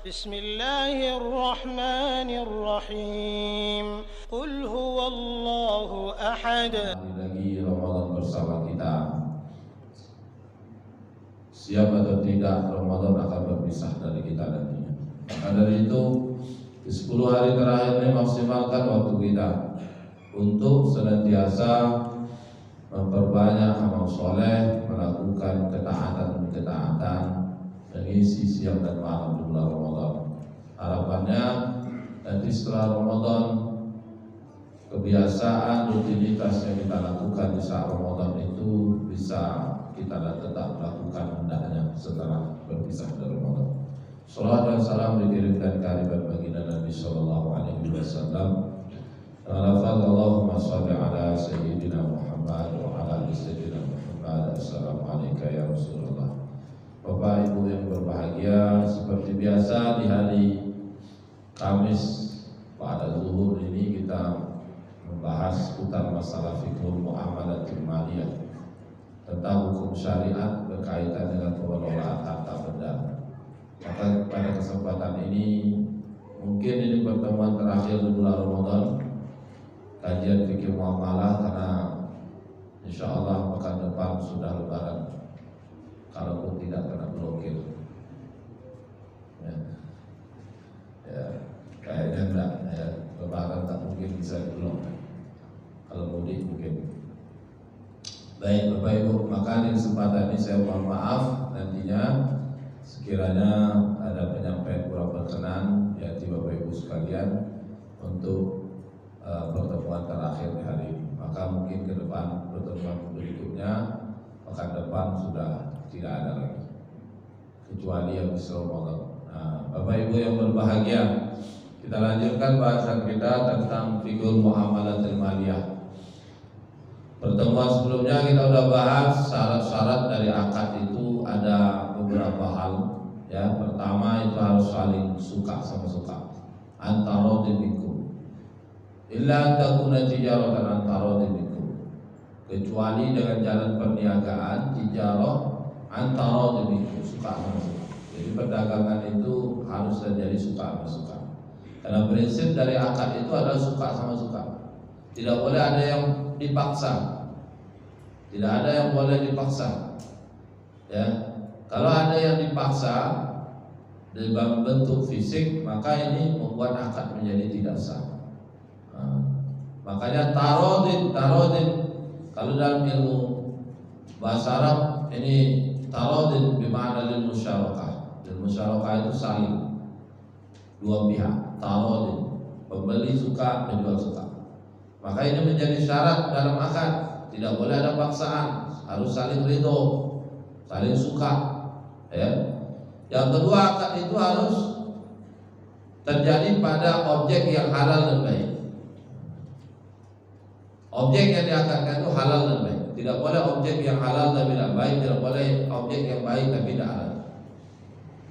Bismillahirrahmanirrahim. Qul huwallahu ahad. Lagi Ramadan bersama kita. Siap atau tidak, Ramadan akan berpisah dari kita nantinya. Maka dari itu, di 10 hari terakhir ini maksimalkan waktu kita untuk senantiasa memperbanyak amal soleh, melakukan ketaatan-ketaatan, mengisi siang dan malam di bulan Ramadan. Harapannya nanti setelah Ramadan, kebiasaan rutinitas yang kita lakukan di saat Ramadan itu bisa kita tetap lakukan hendaknya setelah berpisah dari Ramadan. Salawat dan salam dikirimkan kehadirat baginda Nabi Sallallahu Alaihi Wasallam. Allahumma sholli ala Sayyidina Muhammad wa ala ali Sayyidina Muhammad. Assalamualaikum ya Rasulullah. Bapak Ibu yang berbahagia, seperti biasa di hari Kamis pada zuhur ini kita membahas seputar masalah fiqhul muamalatil maliyah, tentang hukum syariat berkaitan dengan pengelolaan harta benda. Maka pada kesempatan ini, mungkin ini pertemuan terakhir di bulan Ramadan kajian fikih muamalah, karena insya Allah pekan depan sudah lebaran, kalaupun tidak kena blokir. Kayaknya enggak, lebaran tak mungkin bisa diblok. Kalau mudik mungkin. Baik Bapak Ibu, maka di kesempatan ini saya mohon maaf nantinya sekiranya ada penyampaian kurang berkenan ya Bapak Ibu sekalian untuk pertemuan terakhir di hari ini. Maka mungkin ke depan pertemuan berikutnya pekan depan sudah tidak ada lagi, kecuali yang Ramadan. Nah, Bapak Ibu yang berbahagia, kita lanjutkan bahasan kita tentang fiqhul muamalatil maliyah. Pertemuan sebelumnya kita sudah bahas syarat-syarat dari akad itu ada beberapa hal. Ya, pertama itu harus saling suka sama suka. Antara minkum. Illa takuna tijaratan antara minkum. Kecuali dengan jalan perniagaan tijarah antara minkum, suka sama suka. Jadi perdagangan itu harus terjadi suka sama suka. Karena prinsip dari akad itu adalah suka sama suka. Tidak boleh ada yang dipaksa. Tidak ada yang boleh dipaksa. Ya, kalau ada yang dipaksa dalam bentuk fisik, maka ini membuat akad menjadi tidak sah. Makanya tarodin. Kalau dalam ilmu bahasa Arab ini tarodin bermakna lil musyarakah. Lil musyarakah itu saling dua pihak. Tarodin, pembeli suka, penjual suka. Maka ini menjadi syarat dalam akad. Tidak boleh ada paksaan, harus saling ridho, saling suka. Ya. Yang kedua, akad itu harus terjadi pada objek yang halal dan baik. Objek yang diakadkan itu halal dan baik. Tidak boleh objek yang halal tapi tidak baik, tidak boleh objek yang baik tapi tidak halal.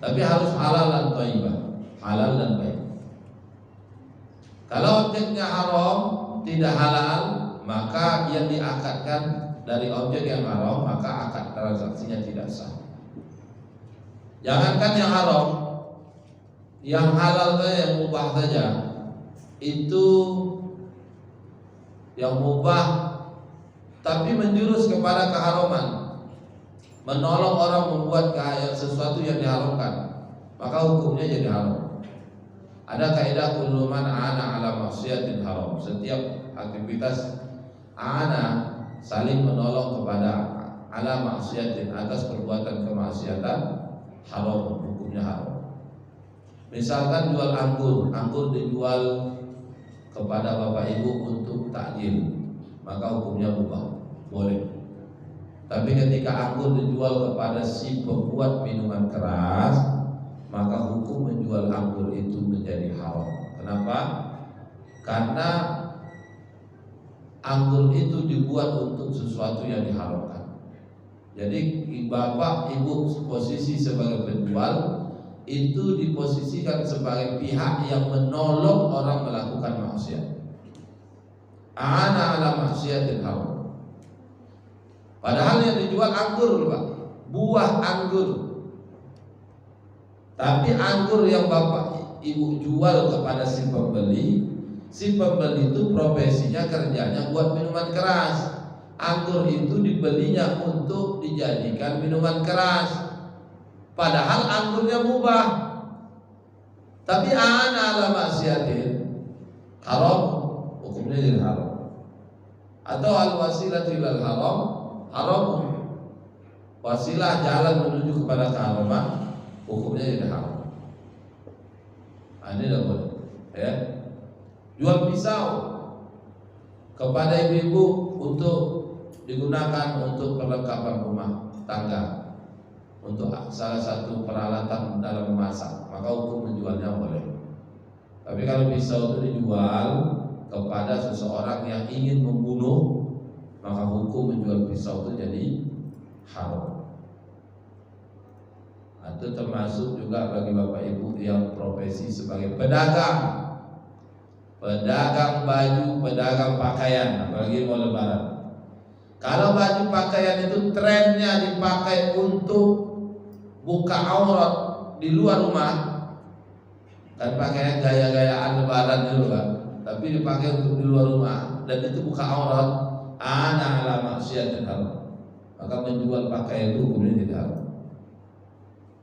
Tapi harus halal dan thayyibah, halal dan baik. Kalau objeknya haram, tidak halal, maka yang diakadkan dari objek yang haram, maka akad transaksinya tidak sah. Jangankan yang haram, yang halal saja, yang mubah saja, itu yang mubah tapi menjurus kepada keharaman, menolong orang membuat sesuatu yang diharamkan, maka hukumnya jadi haram. Ada kaidah kullu man ana ala maksiatin haram. Setiap aktivitas ana saling menolong kepada ala maksiatin, atas perbuatan kemaksiatan, haram, hukumnya haram. Misalkan jual anggur dijual kepada bapak ibu untuk takjil, maka hukumnya mubah, boleh. Tapi ketika anggur dijual kepada si pembuat minuman keras, maka hukum menjual anggur itu menjadi haram. Kenapa? Karena anggur itu dibuat untuk sesuatu yang diharamkan. Jadi bapak ibu posisi sebagai penjual itu diposisikan sebagai pihak yang menolong orang melakukan maksiat. Ana ala maksiatin haram. Padahal yang dijual anggur, Pak, buah anggur. Tapi anggur yang bapak ibu jual kepada si pembeli itu profesinya kerjanya buat minuman keras. Anggur itu dibelinya untuk dijadikan minuman keras, padahal anggurnya mubah. Tapi ana ala maksiatin haram, hukumnya jadi haram. Atau al wasilatu ilal haram haram, wasilah jalan menuju kepada keharaman, hukumnya jadi haram. Ini tidak boleh. Ya, jual pisau kepada ibu-ibu untuk digunakan untuk perlengkapan rumah tangga, untuk salah satu peralatan dalam memasak, maka hukum menjualnya boleh. Tapi kalau pisau itu dijual kepada seseorang yang ingin membunuh, maka hukum menjual pisau itu jadi haram. Itu termasuk juga bagi bapak ibu yang profesi sebagai pedagang baju, pedagang pakaian, apalagi mau lebaran. Kalau baju pakaian itu trennya dipakai untuk buka aurat di luar rumah, kan pakaian gaya-gayaan lebaran dulu kan, tapi dipakai untuk di luar rumah dan itu buka aurat, ana ala maksiatin haram, maka menjual pakaian itu hukumnya tidak haram.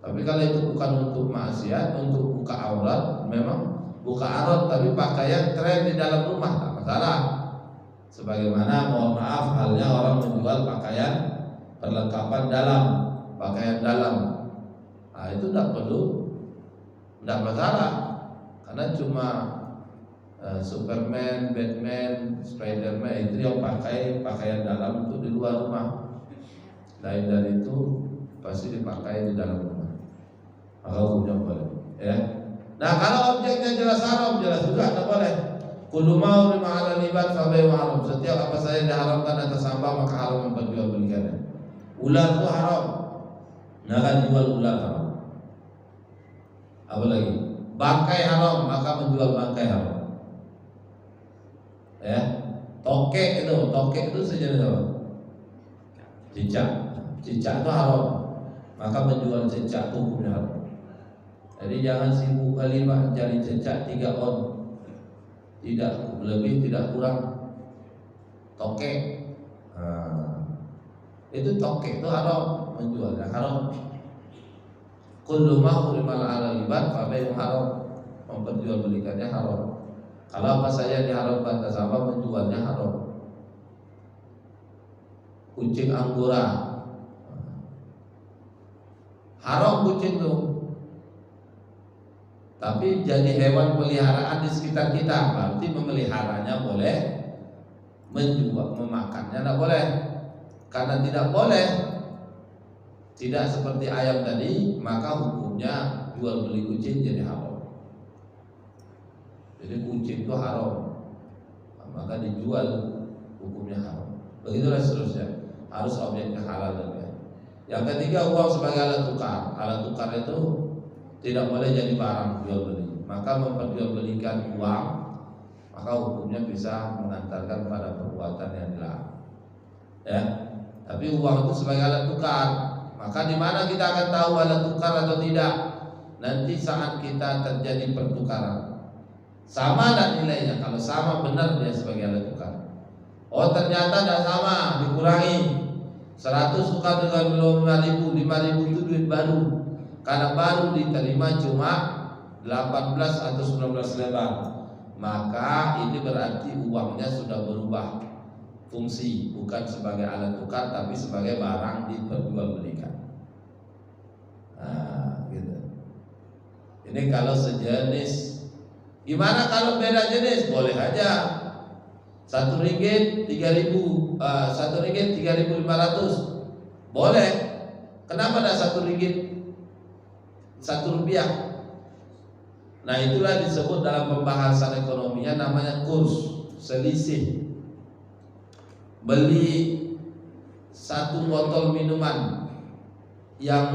Tapi kalau itu bukan untuk maksiat, untuk buka aurat, memang buka aurat tapi pakaian tren di dalam rumah, tak masalah. Sebagaimana mohon maaf halnya orang menjual pakaian perlengkapan dalam, pakaian dalam, nah itu tidak perlu, tidak masalah, karena cuma Superman, Batman, Spiderman itu yang pakai pakaian dalam untuk di luar rumah. Lain dari itu pasti dipakai di dalam rumah, maka hukumnya boleh. Ya. Nah kalau objeknya jelas haram, jelas juga tidak boleh. Kullu ma hurima 'ala al-ibad fa bai'u haram. Setiap apa saja diharamkan atas hamba maka haram memperjualbelikannya. Ular itu haram, nah kan jual ular haram. Apalagi bangkai haram, maka menjual bangkai haram. Ya, tokek itu sejenis apa? Cicak itu haram, maka menjual cicak itu hukumnya haram. Jadi jangan sibuk kali pak cari cicak 3 on, tidak lebih tidak kurang. Tokek, itu tokek itu haram, menjualnya haram. Kullu ma hurima 'ala al-ibad fa bai'u haram, memperjualbelikannya haram. Kalau apa saja diharamkan atas hamba, menjualnya haram. Kucing anggora haram, kucing itu. Tapi jadi hewan peliharaan di sekitar kita, berarti memeliharanya boleh, menjual, memakannya tidak boleh. Karena tidak boleh, tidak seperti ayam tadi, maka hukumnya jual beli kucing jadi haram. Jadi kucing itu haram, maka dijual hukumnya haram. Begitulah seterusnya, harus objeknya halal dan ya. Yang ketiga, uang sebagai alat tukar. Alat tukar itu tidak boleh jadi barang jual beli, maka memperjualbelikan uang, maka hukumnya bisa mengantarkan pada perbuatan yang dilarang. Ya, tapi uang itu sebagai alat tukar, maka di mana kita akan tahu alat tukar atau tidak? Nanti saat kita terjadi pertukaran, sama dan nilainya. Kalau sama, benar dia sebagai alat tukar. Oh ternyata tidak sama, dikurangi 100 tukar dengan 5.000 itu duit baru. Karena baru diterima cuma 18 atau 19 lembar, maka ini berarti uangnya sudah berubah fungsi, bukan sebagai alat tukar tapi sebagai barang diperjualbelikan. Nah, gitu. Ini kalau sejenis. Gimana kalau beda jenis? Boleh aja. 1 ringgit 3.000, 1 ringgit 3.500, boleh. Kenapa ada 1 ringgit 1 rupiah? Nah itulah disebut dalam pembahasan ekonominya namanya kurs, selisih. Beli 1 botol minuman yang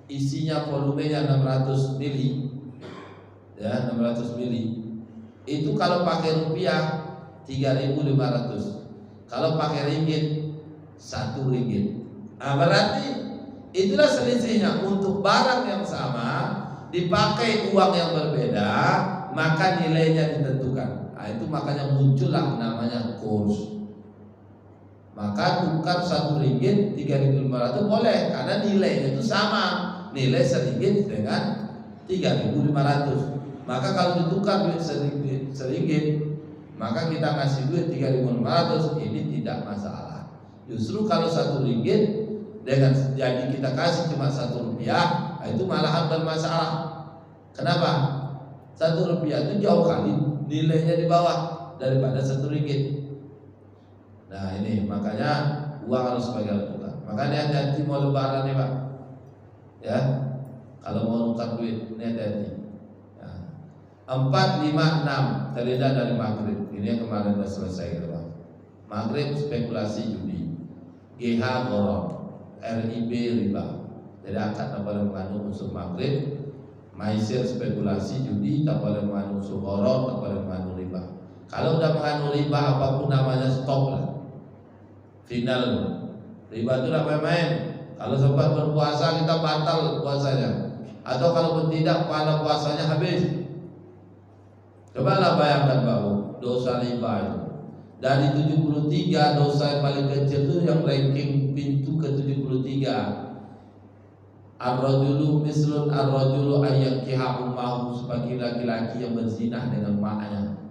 isinya volumenya 600 mili, ya 600 mili, itu kalau pakai rupiah 3.500, kalau pakai ringgit 1 ringgit. Nah berarti itulah selisihnya. Untuk barang yang sama dipakai uang yang berbeda, maka nilainya ditentukan. Nah, itu makanya muncullah namanya kurs. Maka tukar 1 ringgit 3.500 boleh, karena nilainya itu sama, nilai seringgit dengan 3.500. Maka kalau ditukar duit seringgit, maka kita ngasih duit 3.500, ini tidak masalah. Justru kalau 1 ringgit dengan jadi kita kasih cuma 1 rupiah, itu malahan bermasalah. Kenapa? 1 rupiah itu jauh kali nilainya di bawah daripada 1 ringgit. Nah ini makanya uang harus sebagai alat tukar. Makanya hati-hati mau lebaran nih Pak, ya. Kalau mau nukar duit ini hati-hati. 4, 5, 6 terlihat dari maghrib. Ini yang kemarin sudah selesai Pak. Maghrib spekulasi judi, GH gorong, RIB riba. Jadi akad tak boleh mengandung unsur maghrib. Maisir spekulasi judi tak boleh mengandung unsur gorong, tak boleh mengandung riba. Kalau udah mengandung riba apapun namanya stop lah. Final. Riba itu tidak main-main. Kalau sempat berpuasa kita batal puasanya, atau kalau tidak pahala puasanya habis. Cobalah bayangkan Bapak, dosa riba itu dari 73 dosa yang paling kecil itu yang ranking pintu ke 73. Ar-rajulu mislun ar-rajulu ayyakiha ummahu, sebagai laki-laki yang berzinah dengan maknya.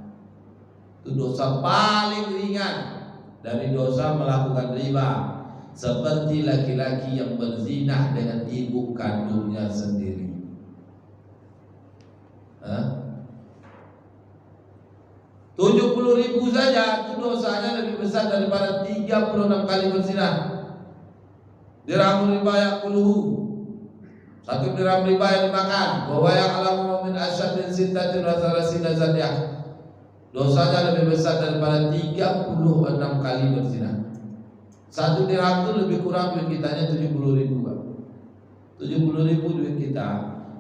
Itu dosa paling ringan dari dosa melakukan riba, seperti laki-laki yang berzinah dengan ibu kandungnya sendiri. 70.000 saja itu dosanya lebih besar daripada 36 kali berzinah. Dirham riba yakuluhu, 1 dirham riba yang dimakan. Bahwa yang alamu min asyad dan sintatin rasarasina zadiyah, dosanya lebih besar daripada 36 kali berzinah. 1 dirham itu lebih kurang duit kitanya 70.000 Pak. 70.000 duit kita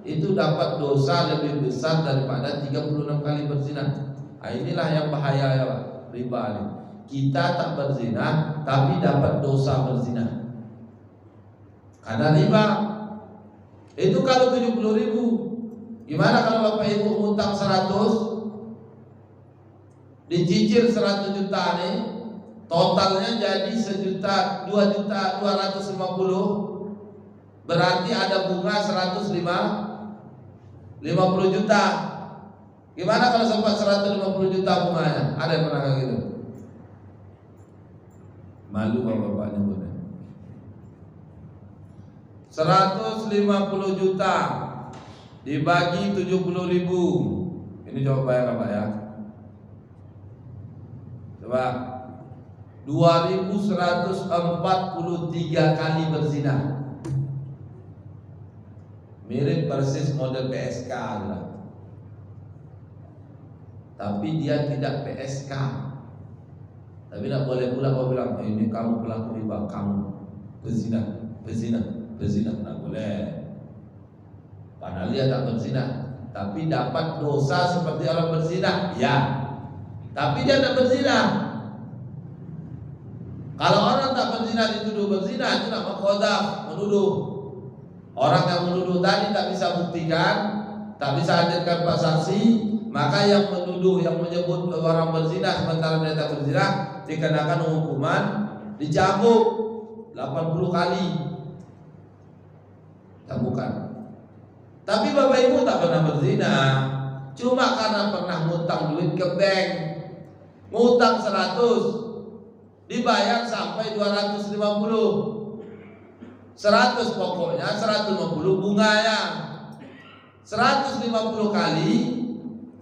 itu dapat dosa lebih besar daripada 36 kali berzinah. Nah, inilah yang bahaya ya Pak, riba ini. Kita tak berzina tapi dapat dosa berzina. Karena riba itu kalau 70.000, gimana kalau Bapak Ibu utang 100, dicicil 100 juta nih, totalnya jadi 2.250.000, berarti ada bunga 150 juta. Gimana kalau sempat 150 juta bunganya? Ada yang pernah kayak gitu? Malu bapak-bapak nyebutnya. 150 juta dibagi 70.000. Ini coba bayangkan Pak ya. Coba 2.143 kali berzina. Mirip persis model PSK lah. Tapi dia tidak PSK. Tapi tidak boleh pula kau bilang ini kamu pelaku riba, kamu berzina, tidak boleh. Padahal dia tak berzina, tapi dapat dosa seperti orang berzina, ya. Tapi dia tak berzina. Kalau orang tak berzina dituduh berzina, itu nama qadzaf, menuduh. Orang yang menuduh tadi tak bisa buktikan, tak bisa hadirkan pak saksi, maka yang menuduh, yang menyebut orang berzina sementara dia tak berzina, dikenakan hukuman dicambuk 80 kali cambukan. Tapi Bapak Ibu tak pernah berzina, cuma karena pernah ngutang duit ke bank, ngutang 100 dibayar sampai 250, 100 pokoknya, 150 bunganya, 150 kali.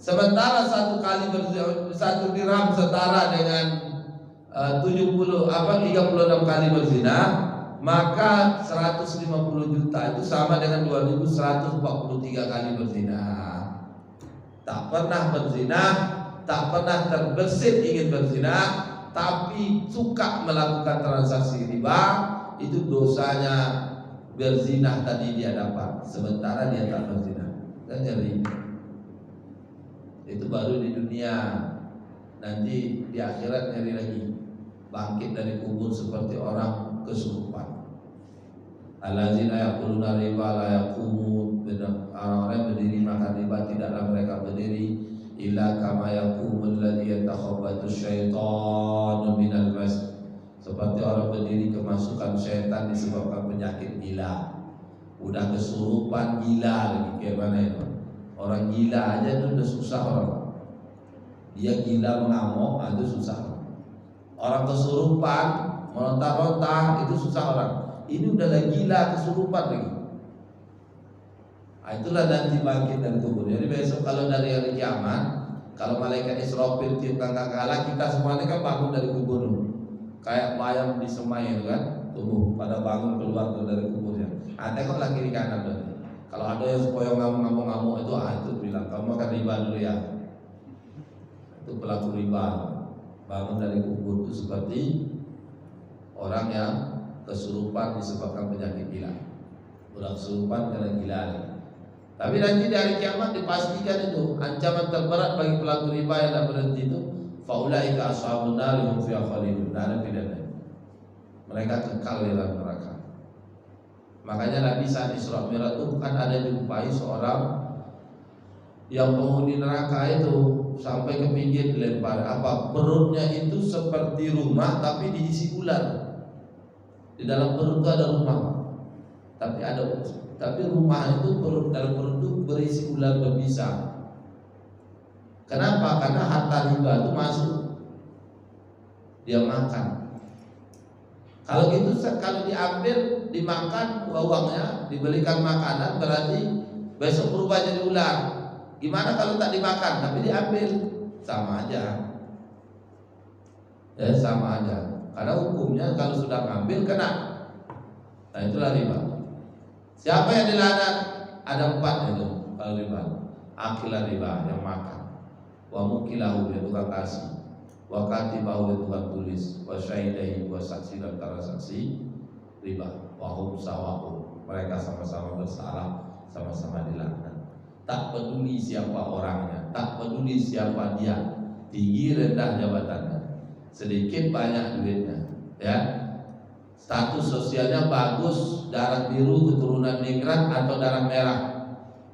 Sementara 1 dirham setara dengan 36 kali berzina, maka 150 juta itu sama dengan 2.143 kali berzina. Tak pernah berzina, tak pernah terbersit ingin berzina, tapi suka melakukan transaksi riba, itu dosanya berzina tadi dia dapat, sementara dia tak berzina. Kan jadi itu baru di dunia, nanti di akhirat nyari lagi, bangkit dari kubur seperti orang kesurupan. Allazina yaquluna riba la yaqumun orang-orang yang berdiri makan riba tidaklah mereka berdiri illa kama yaqumul ladzi yatakhabbathu syaitanu minal mas, seperti orang berdiri kemasukan syaitan disebabkan penyakit gila. Udah kesurupan gila lagi, kayak mana itu? Orang gila aja itu udah susah orang. Dia gila mengamuk, itu susah. Orang kesurupan meronta-ronta itu susah orang. Ini udah lagi gila kesurupan lagi. Nah, itulah nanti bangkit dari kubur. Jadi besok kalau dari hari kiamat, kalau malaikat Israfil tiup sangkakala, kita semuanya kan bangun dari kubur dulu. Kayak bayam di semai itu kan, tubuh pada bangun keluar dari kuburnya. Tengoklah kiri kanan berarti. Kalau ada yang supaya ngamuk-ngamuk itu bilang kamu makan riba dulu ya. Itu pelaku riba. Bangun dari kubur itu seperti orang yang kesurupan disebabkan penyakit gila. Udah kesurupan karena gila. Tapi nanti dari kiamat dipastikan itu ancaman terberat bagi pelaku riba yang tak berhenti itu, faulaika ashabun nar hum fiha khalidun. Ada pidana. Mereka kekal di dalam neraka. Makanya Nabi saat Isra Mi'raj itu kan ada jumpai seorang yang penghuni neraka itu sampai ke pinggir dilempar. Perutnya itu seperti rumah tapi diisi ular. Di dalam perut itu ada rumah, tapi rumah itu dalam perut itu berisi ular berbisa. Kenapa? Karena harta riba itu masuk, dia makan. Kalau gitu, kalau diambil, dimakan uangnya, dibelikan makanan, berarti besok berubah jadi ular. Gimana kalau tak dimakan tapi diambil? Sama aja. Ya, sama aja. Karena hukumnya kalau sudah ngambil kena. Nah, itulah riba. Siapa yang dilaknat? Ada 4 itu kalau riba. Akilah riba, yang makan. Wa mukilahu, yang tukang kasih. Wa katibahu, yang tukang tulis. Wa syahidahi, wa saksi dan para saksi riba. Wa hum sawa'un, mereka sama-sama bersalah, sama-sama dilaknat. Tak peduli siapa orangnya, tak peduli siapa dia, tinggi rendah jabatannya, sedikit banyak duitnya, ya, status sosialnya bagus, darah biru, keturunan ningrat atau darah merah,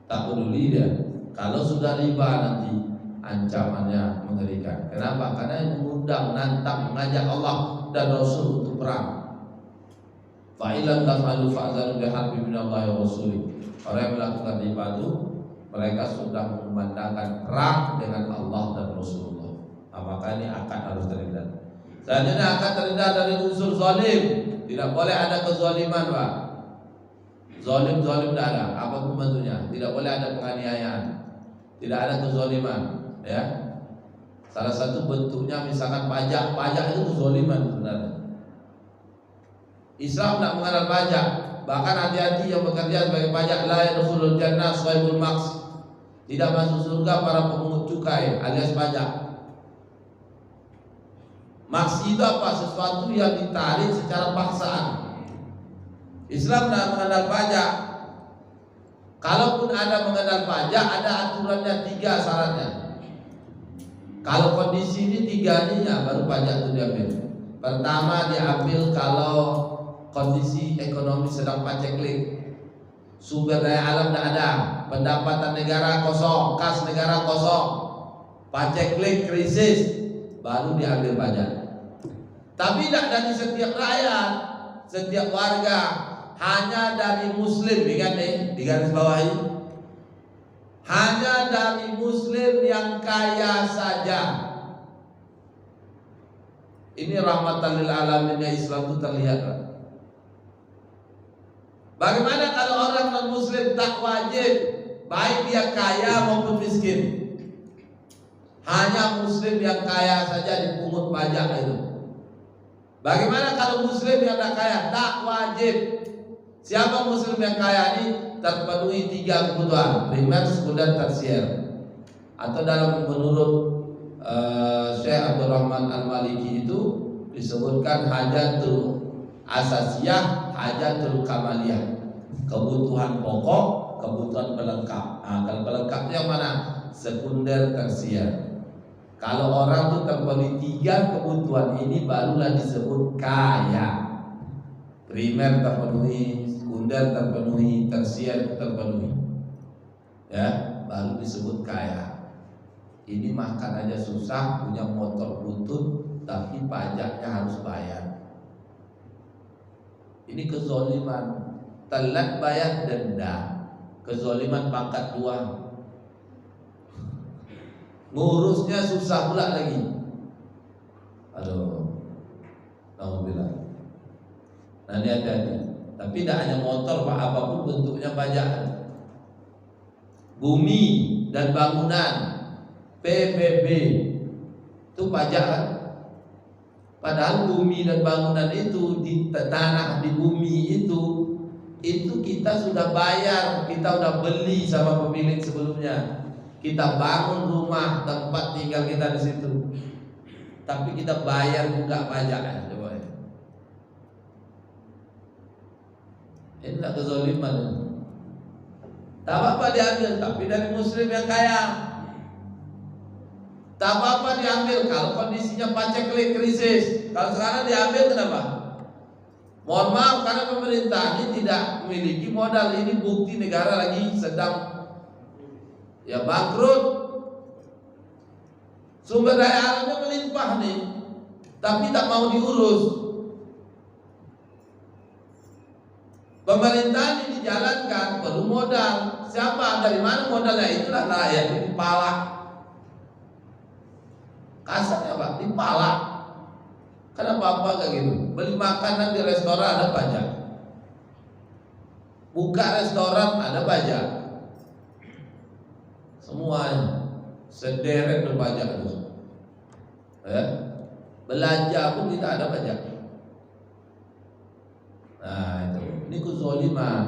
tak peduli dia. Kalau sudah riba nanti ancamannya mengerikan. Kenapa? Karena yang mengundang, nantang, mengajak Allah dan Rasul untuk perang. Fa'ilam taf'alu fa'zanu biharbin minallahi wa rasulih. Orang yang melakukan riba itu, mereka sudah mengumandangkan perang dengan Allah dan Rasulullah. Maka ini akad harus terhindar. Selanjutnya akad terhindar dari unsur zalim. Tidak boleh ada kezaliman, Pak. Zalim tidak ada. Apa pembantunya? Tidak boleh ada penganiayaan. Tidak ada kezaliman, ya. Salah satu bentuknya misalkan pajak itu kezaliman sebenarnya. Islam tidak mengenal pajak. Bahkan hati-hati yang bekerja sebagai pajak, la yadkhulul jannah shahibul maqs. Tidak masuk surga para pemungut cukai alias pajak. Maksi itu apa? Sesuatu yang ditarik secara paksaan. Islam tidak mengenal pajak. Kalaupun ada mengenal pajak, ada aturannya 3 syaratnya. Kalau kondisi ini 3 ini ya baru pajak itu diambil. Pertama diambil kalau kondisi ekonomi sedang paceklik, sumber daya alam tidak ada, pendapatan negara kosong, kas negara kosong, paceklik, krisis, baru diambil pajak. Tapi tidak dari setiap rakyat, setiap warga, hanya dari muslim, ingat nih, di garis bawahi, hanya dari muslim yang kaya saja. Ini rahmatan lil alaminnya Islam itu terlihat. Bagaimana kalau orang non muslim tak wajib, baik dia kaya maupun miskin? Hanya muslim yang kaya saja dipungut pajak itu. Bagaimana kalau muslim yang tak kaya? Tak wajib. Siapa muslim yang kaya ini? Terpenuhi 3 kebutuhan, primer, sekunder, tersier. Atau dalam menurut Syekh Abdul Rahman Al-Maliki itu disebutkan hajatul asasiyah, hajatul kamaliyah, kebutuhan pokok, kebutuhan pelengkap. Nah, kalau pelengkapnya yang mana? Sekunder, tersier. Kalau orang itu terpenuhi 3 kebutuhan ini barulah disebut kaya. Primer terpenuhi, sekunder terpenuhi, tersier terpenuhi. ya baru disebut kaya. Ini makan aja susah, punya motor butut, tapi pajaknya harus bayar. Ini kezoliman, telat bayar denda, kezoliman pangkat 2. Ngurusnya susah pula lagi. Aduh, alhamdulillah. Nah ini hati-hati. Tapi tidak hanya motor Pak, apapun bentuknya pajak. Bumi dan bangunan, PBB, itu pajak kan? Padahal bumi dan bangunan itu di tanah di bumi itu kita sudah bayar, kita sudah beli sama pemilik sebelumnya. Kita bangun rumah tempat tinggal kita di situ, tapi kita bayar juga pajak ya, coba ya. Ini tidak kezaliman. Tak apa-apa diambil, tapi dari muslim yang kaya. Tak apa-apa diambil kalau kondisinya paceklik krisis. Kalau sekarang diambil kenapa? Mohon maaf karena pemerintah ini tidak memiliki modal. Ini bukti negara lagi sedang ya bangkrut. Sumber daya alamnya melimpah nih, tapi tak mau diurus. Pemerintahan ini dijalankan perlu modal. Siapa? Dari mana modalnya? Itulah rakyat ini dipalak. Kasarnya Pak, dipalak. Kenapa apa kayak gitu? Beli makanan di restoran ada pajak. Buka restoran ada pajak. Semuanya sederet berpajak itu. Ya. Belanja pun tidak ada pajak. Nah itu, ini kezaliman.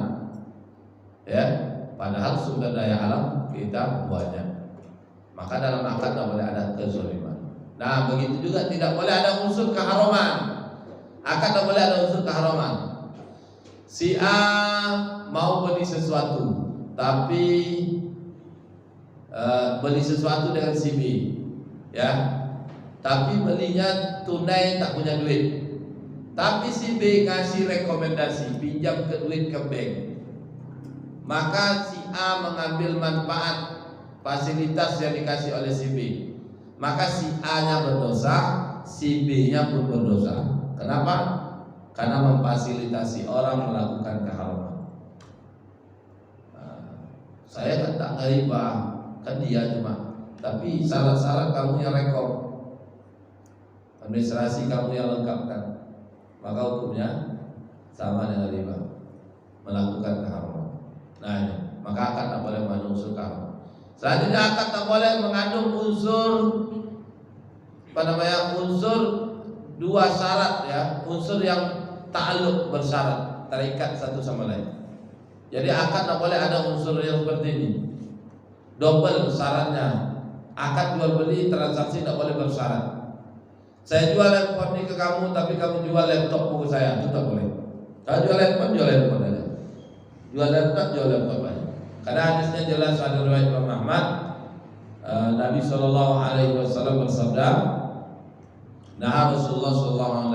Ya, padahal sumber daya alam kita banyak. Maka dalam akad tidak boleh ada kezaliman. Nah begitu juga tidak boleh ada unsur keharaman. Akad tidak boleh ada unsur keharaman. Si A mau beli sesuatu, tapi beli sesuatu dengan si B, ya. Tapi belinya tunai tak punya duit. Tapi si B ngasih rekomendasi pinjam ke duit ke bank. Maka si A mengambil manfaat fasilitas yang dikasih oleh si B. Maka si A-nya berdosa, si B-nya pun berdosa. Kenapa? Karena memfasilitasi orang melakukan keharaman. Saya kan tak ngeriba, kan dia cuma. Tapi syarat-syarat kamu yang rekom, administrasi kamu yang lengkapkan, maka hukumnya sama dengan riba, melakukan keharaman. Nah ini, maka akad tak boleh mengandung unsur keharaman. Selanjutnya akad tak boleh mengandung unsur unsur dua syarat ya, unsur yang ta'alluq bersyarat, terikat satu sama lain. Jadi akad tak boleh ada unsur yang seperti ini, double syaratnya. Akad jual beli transaksi tak boleh bersyarat. Saya jual handphone ini ke kamu, tapi kamu jual laptop ke saya, itu tak boleh. Kalau jual handphone aja. Jual laptop aja. Karena hadisnya jelas, ada riwayat Imam Ahmad, Nabi SAW bersabda, nah Rasulullah SAW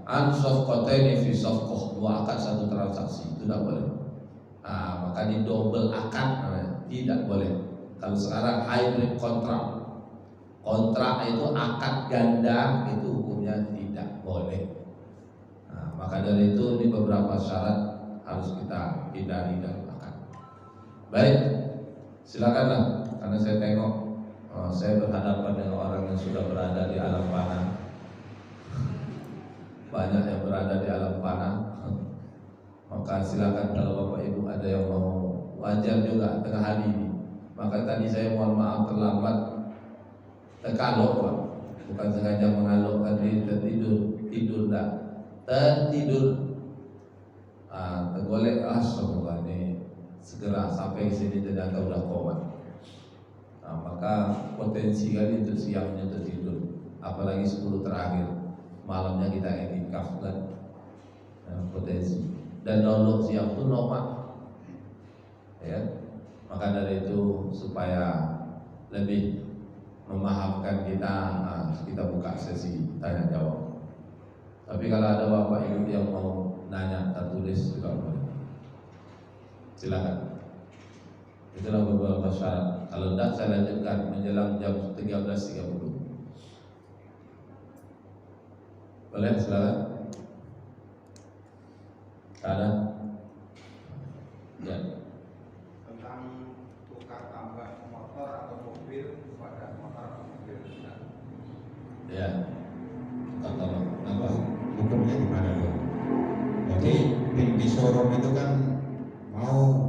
an safqataini fi safqah, dua akad satu transaksi, itu tidak boleh. Maka di double akad tidak boleh. Kalau sekarang hybrid kontrak itu akad ganda, itu hukumnya tidak boleh. Maka dari itu ini beberapa syarat harus kita hindari dalam akad. Baik, silakanlah, karena saya tengok saya berhadapan dengan orang yang sudah berada di alam panah. Banyak yang berada di alam panah. Maka silakan kalau Bapak Ibu ada yang mau, wajar juga tengah hari ini. Maka tadi saya mohon maaf terlambat, terkalok Pak, bukan sengaja mengalokkan diri, tidur tergolek, astagfirullah, ini segera sampai ke sini ternyata udah komat. Maka potensi kali untuk siangnya tertidur, apalagi 10 terakhir malamnya kita iktikaf kan, potensi. Dan download siang pun normal, ya. Maka dari itu supaya lebih memahamkan kita buka sesi tanya jawab. Tapi kalau ada Bapak Ibu yang mau nanya tertulis juga boleh. Silakan. Itulah beberapa syarat. Kalau tidak saya lanjutkan menjelang jam 13.30. Boleh silakan. Ada? Ya. Tentang tukar tambah motor atau mobil kepada motor atau mobil. Ya. Tukar tambah. Kenapa? Hukumnya gimana dong? Jadi di showroom itu kan mau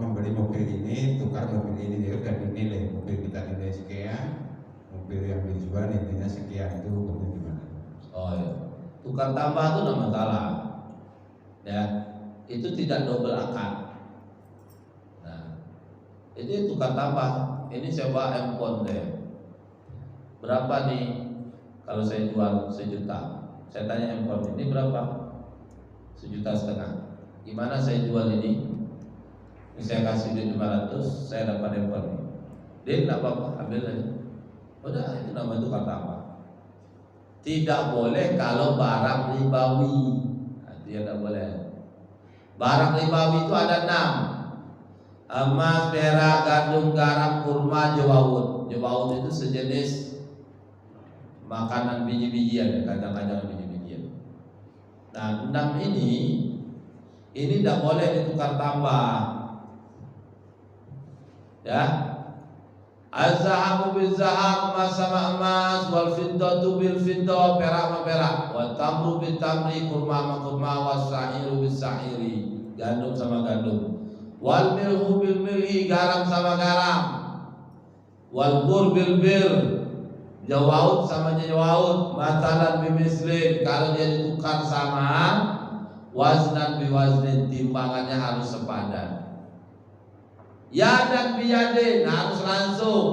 membeli mobil ini, tukar mobil ini, dia udah dinilai mobil kita nilai sekian, mobil yang dijual nilainya sekian, itu hukumnya gimana? Oh ya, tukar tambah itu tidak masalah. Ya, itu tidak double akad. Nah, itu tukar tambah. Ini sewa handphone deh. Berapa nih? Kalau saya jual 1 juta, saya tanya handphone ini berapa? 1,5 juta. Gimana saya jual ini? Saya kasih duit 500, saya dapat handphone ini. Dia tidak apa-apa, ambil aja. Udah, itu namanya tukar tambah. Tidak boleh kalau barang ribawi. Nah, dia tidak boleh. Barang ribawi itu ada 6: emas, perak, gandum, garam, kurma, jawawut. Jawawut itu sejenis makanan biji-bijian, kacang-kacangan biji-bijian. Nah, 6 ini tidak boleh ditukar tambah. Ya, az-zahabu bil-zahab, emas sama emas, wal fiddatu bil fiddah, perak sama perak, wa tamru bil tamri, kurma sama kurma, was sa'iru bis sa'iri, gandum sama gandum, wal milhu bil milhi, garam sama garam, wal bur bil bir, jawawut sama jawawut, matalan bimislin, kalau dia ditukar sama, waznan biwaznin, timbangannya harus sepadan. Ya dan biyadin, harus langsung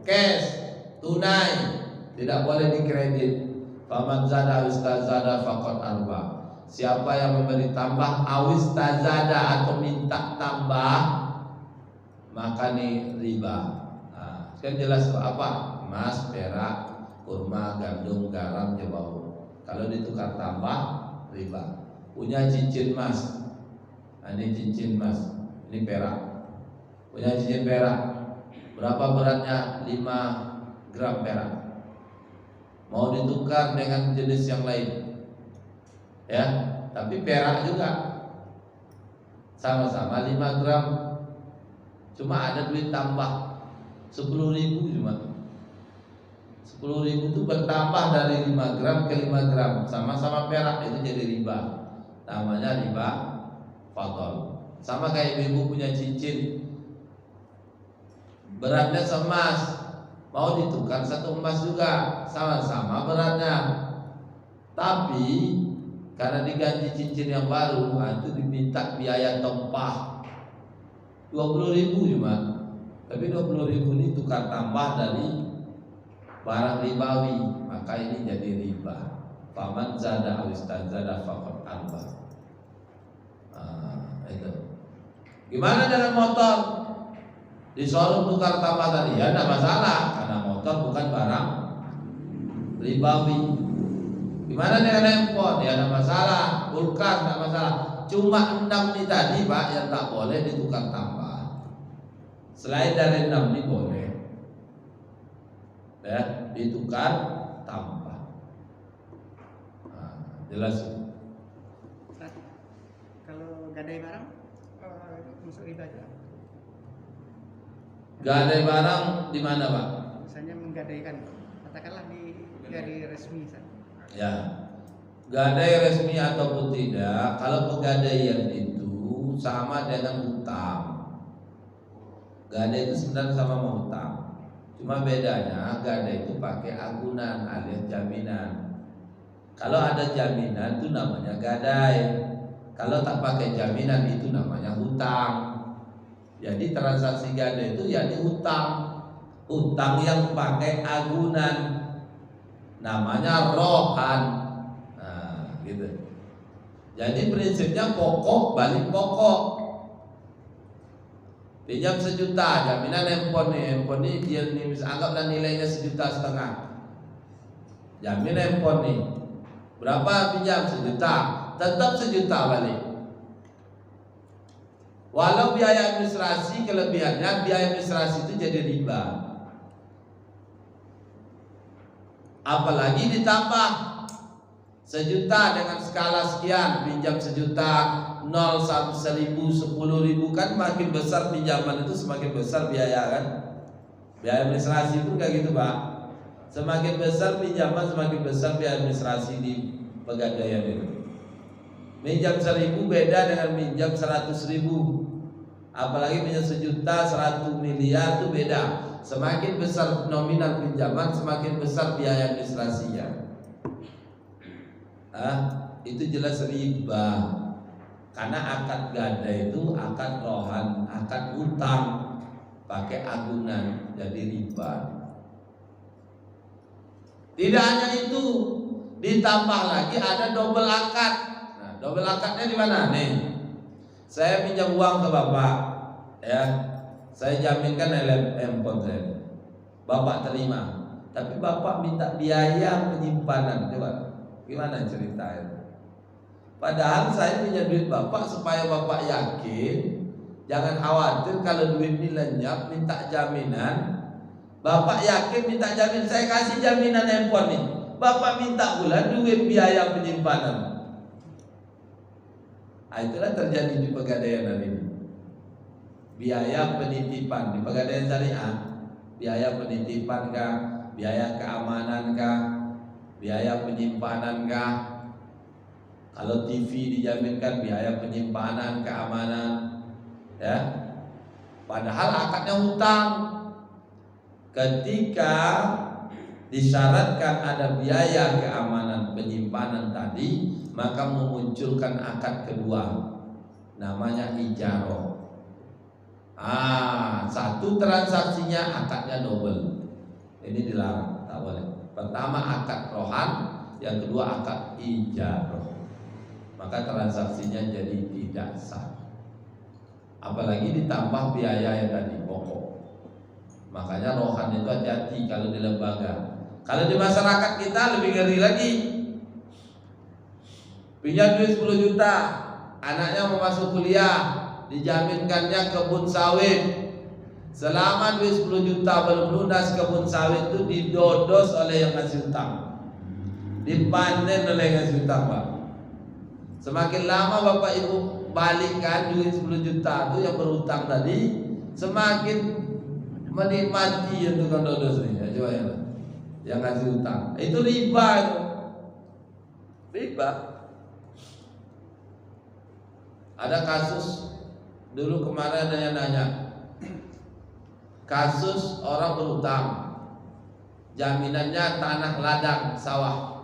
cash, tunai, tidak boleh dikredit. Faman zada awis tazada faqad arba. Siapa yang memberi tambah awis tazada atau minta tambah, maka ini riba. Nah, kan jelas apa? Emas, perak, kurma, gandum, garam, jawawut. Kalau ditukar tambah, riba. Punya cincin emas, nah, ini cincin emas, ini perak. Punya cincin perak, berapa beratnya? 5 gram perak. Mau ditukar dengan jenis yang lain, ya, tapi perak juga, sama-sama 5 gram, cuma ada duit tambah 10.000 cuma. 10.000 itu bertambah dari 5 gram ke 5 gram, sama-sama perak, itu jadi riba. Namanya riba fadl. Sama kayak ibu punya cincin, beratnya seemas, mau ditukar 1 emas juga, sama-sama beratnya. Tapi karena diganti cincin yang baru, itu diminta biaya tempah 20.000 cuma. Tapi 20.000 ini tukar tambah dari barang ribawi, maka ini jadi riba. Faman zada awis tazada faqad arba. Itu. Gimana dengan motor? Di showroom tukar tambah tadi, ya tidak masalah, karena motor bukan barang ribawi. Gimana dengan handphone? Ya tidak masalah, kulkas tidak masalah. Cuma 6 ini tadi Pak yang tak boleh ditukar tambah. Selain dari 6 ini boleh, ya, ditukar tambah. Nah, jelas. Kalau gadai barang, masuk riba aja. Gadai barang di mana Pak? Misalnya menggadaikan, katakanlah dari resmi misalnya. Ya, gadai resmi ataupun tidak, kalau pegadaian itu sama dengan hutang. Gadai itu sebenarnya sama sama hutang, cuma bedanya gadai itu pakai agunan alias jaminan. Kalau ada jaminan itu namanya gadai, kalau tak pakai jaminan itu namanya hutang. Jadi transaksi gadai itu ya hutang, hutang yang pakai agunan, namanya rohan. Nah, gitu. Jadi prinsipnya pokok balik pokok. Pinjam 1 juta, jaminan handphone ini dia anggaplah nilainya 1,5 juta. Jamin handphone nih, berapa pinjam? 1 juta, tetap 1 juta balik. Walau biaya administrasi, kelebihannya biaya administrasi itu jadi riba. Apalagi ditambah 1 juta dengan skala sekian, pinjam 1 juta, 0, 1, 1000, 10.000, kan makin besar pinjaman itu semakin besar biaya kan. Biaya administrasi pun kayak gitu Pak. Semakin besar pinjaman semakin besar biaya administrasi di Pegadaian itu. Minjam 1.000 beda dengan minjam 100.000. Apalagi minjam 1 juta, 100 miliar itu beda. Semakin besar nominal pinjaman, semakin besar biaya administrasinya. Itu jelas riba. Karena akad gada itu akad rohan, akad utang pakai agunan, jadi riba. Tidak hanya itu, ditambah lagi ada double akad. Nah, double akadnya di mana nih? Saya pinjam uang ke Bapak, ya. Saya jaminkan handphone saya. Bapak terima, tapi Bapak minta biaya penyimpanan. Coba, gimana ceritanya? Padahal saya pinjam duit Bapak supaya Bapak yakin, jangan khawatir kalau duit ini lenyap, minta jaminan. Bapak yakin minta jaminan, saya kasih jaminan handphone nih. Bapak minta bulan duit biaya penyimpanan. Itulah terjadi di Pegadaian hari ini. Biaya penitipan di Pegadaian Syariah, biaya penitipan kah, biaya keamanan kah, biaya penyimpanan kah. Kalau TV dijaminkan biaya penyimpanan, keamanan, ya. Padahal akadnya hutang. Ketika disyaratkan ada biaya keamanan penyimpanan tadi, maka memunculkan akad kedua, namanya ijarah. Satu transaksinya akadnya double. Ini dilarang, tak boleh. Pertama akad rohan, yang kedua akad ijarah. Maka transaksinya jadi tidak sah. Apalagi ditambah biaya yang tadi pokok. Makanya rohan itu hati-hati kalau di lembaga. Kalau di masyarakat kita lebih ngeri lagi. Pinjam duit 10 juta, anaknya mau masuk kuliah, dijaminkannya kebun sawit. Selama duit 10 juta belum lunas, kebun sawit itu didodos oleh yang ngasih utang, dipanen oleh yang ngasih utang Pak. Semakin lama Bapak Ibu balikkan duit 10 juta itu yang berutang tadi, semakin menikmati yang tukang dodos nih. Ya, coba ya, yang ngasih utang. Itu riba itu. Riba. Ada kasus dulu kemarin ada yang nanya, kasus orang berutang, jaminannya tanah ladang sawah.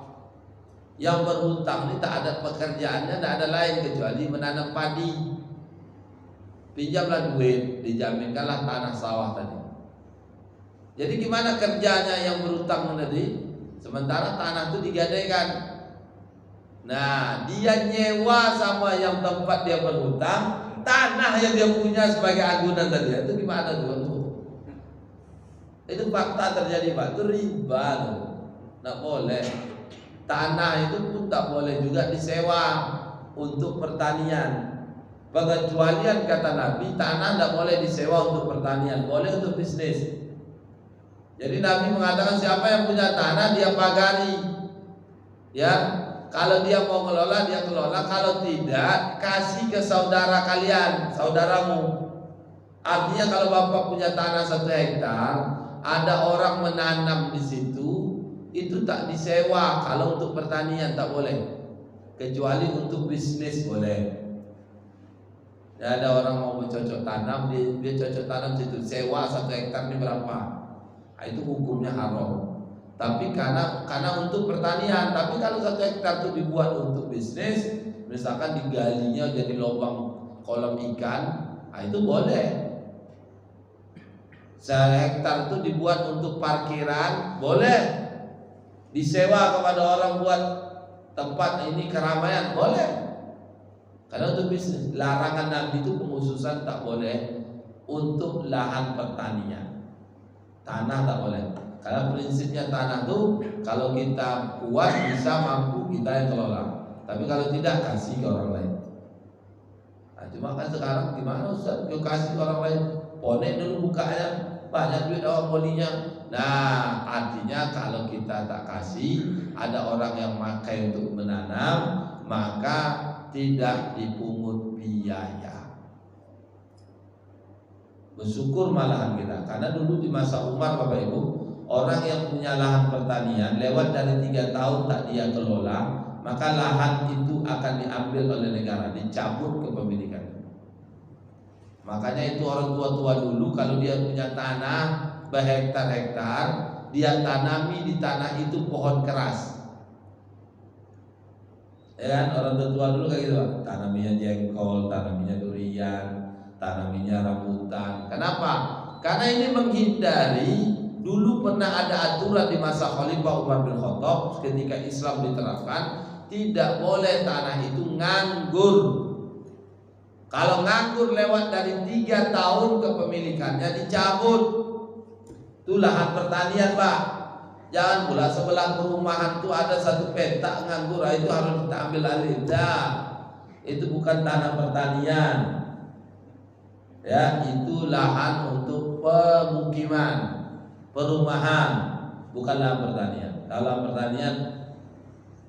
Yang berhutang ini tak ada pekerjaannya, tak ada lain kecuali menanam padi. Pinjamlah duit, dijaminkanlah tanah sawah tadi. Jadi gimana kerjanya yang berhutang tadi? Sementara tanah itu digadaikan. Nah, dia nyewa sama yang tempat dia berhutang, tanah yang dia punya sebagai agunan tadi. Itu gimana tuh? Itu fakta terjadi Pak, itu riba tuh. Nggak boleh. Tanah itu pun tak boleh juga disewa untuk pertanian. Pengecualian kata Nabi, tanah tidak boleh disewa untuk pertanian, boleh untuk bisnis. Jadi Nabi mengatakan siapa yang punya tanah dia pagari. Ya, kalau dia mau ngelola dia kelola, kalau tidak kasih ke saudara kalian, saudaramu. Artinya kalau Bapak punya tanah 1 hektar, ada orang menanam di situ, itu tak disewa. Kalau untuk pertanian tak boleh, kecuali untuk bisnis boleh. Ya, ada orang mau bercocok tanam, dia cocok tanam situ, sewa 1 hektar ini berapa? Itu hukumnya haram. Tapi karena untuk pertanian. Tapi kalau 1 hektar itu dibuat untuk bisnis, misalkan digalinya jadi lubang kolam ikan, itu boleh. 1 hektar itu dibuat untuk parkiran, boleh. Disewa kepada orang buat tempat ini keramaian, boleh. Karena untuk bisnis. Larangan Nabi itu penghususan tak boleh untuk lahan pertanian. Tanah tak boleh. Karena prinsipnya tanah tuh kalau kita kuat bisa mampu kita yang kelola. Tapi kalau tidak kasih ke orang lain. Nah, cuma kan sekarang gimana Ustaz? Kau kasih orang lain, ponek dulu bukanya, banyak duit awak bolinya. Nah, artinya kalau kita tak kasih, ada orang yang pakai untuk menanam, maka tidak dipungut biaya. Bersyukur malahan kita, karena dulu di masa Umar Bapak Ibu, orang yang punya lahan pertanian lewat dari 3 tahun tak dia kelola, maka lahan itu akan diambil oleh negara, dicabut kepemilikannya. Makanya itu orang tua-tua dulu kalau dia punya tanah berhektar-hektar, dia tanami di tanah itu pohon keras. Ya kan, orang tua dulu kayak gitu, tanaminya jengkol, tanaminya durian, tanaminya rambutan. Kenapa? Karena ini menghindari. Dulu pernah ada aturan di masa Khalifah Umar bin Khattab ketika Islam diterapkan, tidak boleh tanah itu nganggur. Kalau nganggur lewat dari 3 tahun kepemilikannya dicabut. Itu lahan pertanian, Pak. Jangan pula sebelah perumahan tuh ada satu petak nganggur, itu harus kita ambil alih. Nah, itu bukan tanah pertanian. Ya, itu lahan untuk pemukiman, perumahan, bukan lahan pertanian. Kalau lahan pertanian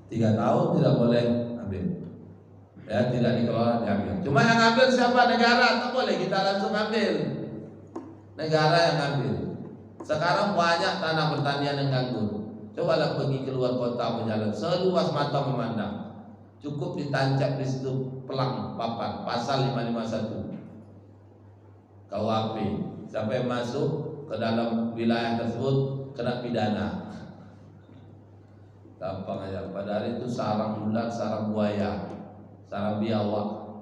3 tahun tidak boleh ambil. Ya, tidak dikelola diambil. Cuma yang ambil siapa? Negara. Tak boleh kita langsung ambil. Negara yang ambil. Sekarang banyak tanah pertanian yang nganggur. Cobalah pergi keluar kota berjalan seluas mata memandang. Cukup ditancap di situ pelang papan pasal 551 KUHP. Sampai masuk ke dalam wilayah tersebut kena pidana. Gampang aja. Padahal itu sarang ular, sarang buaya, sarang biawak.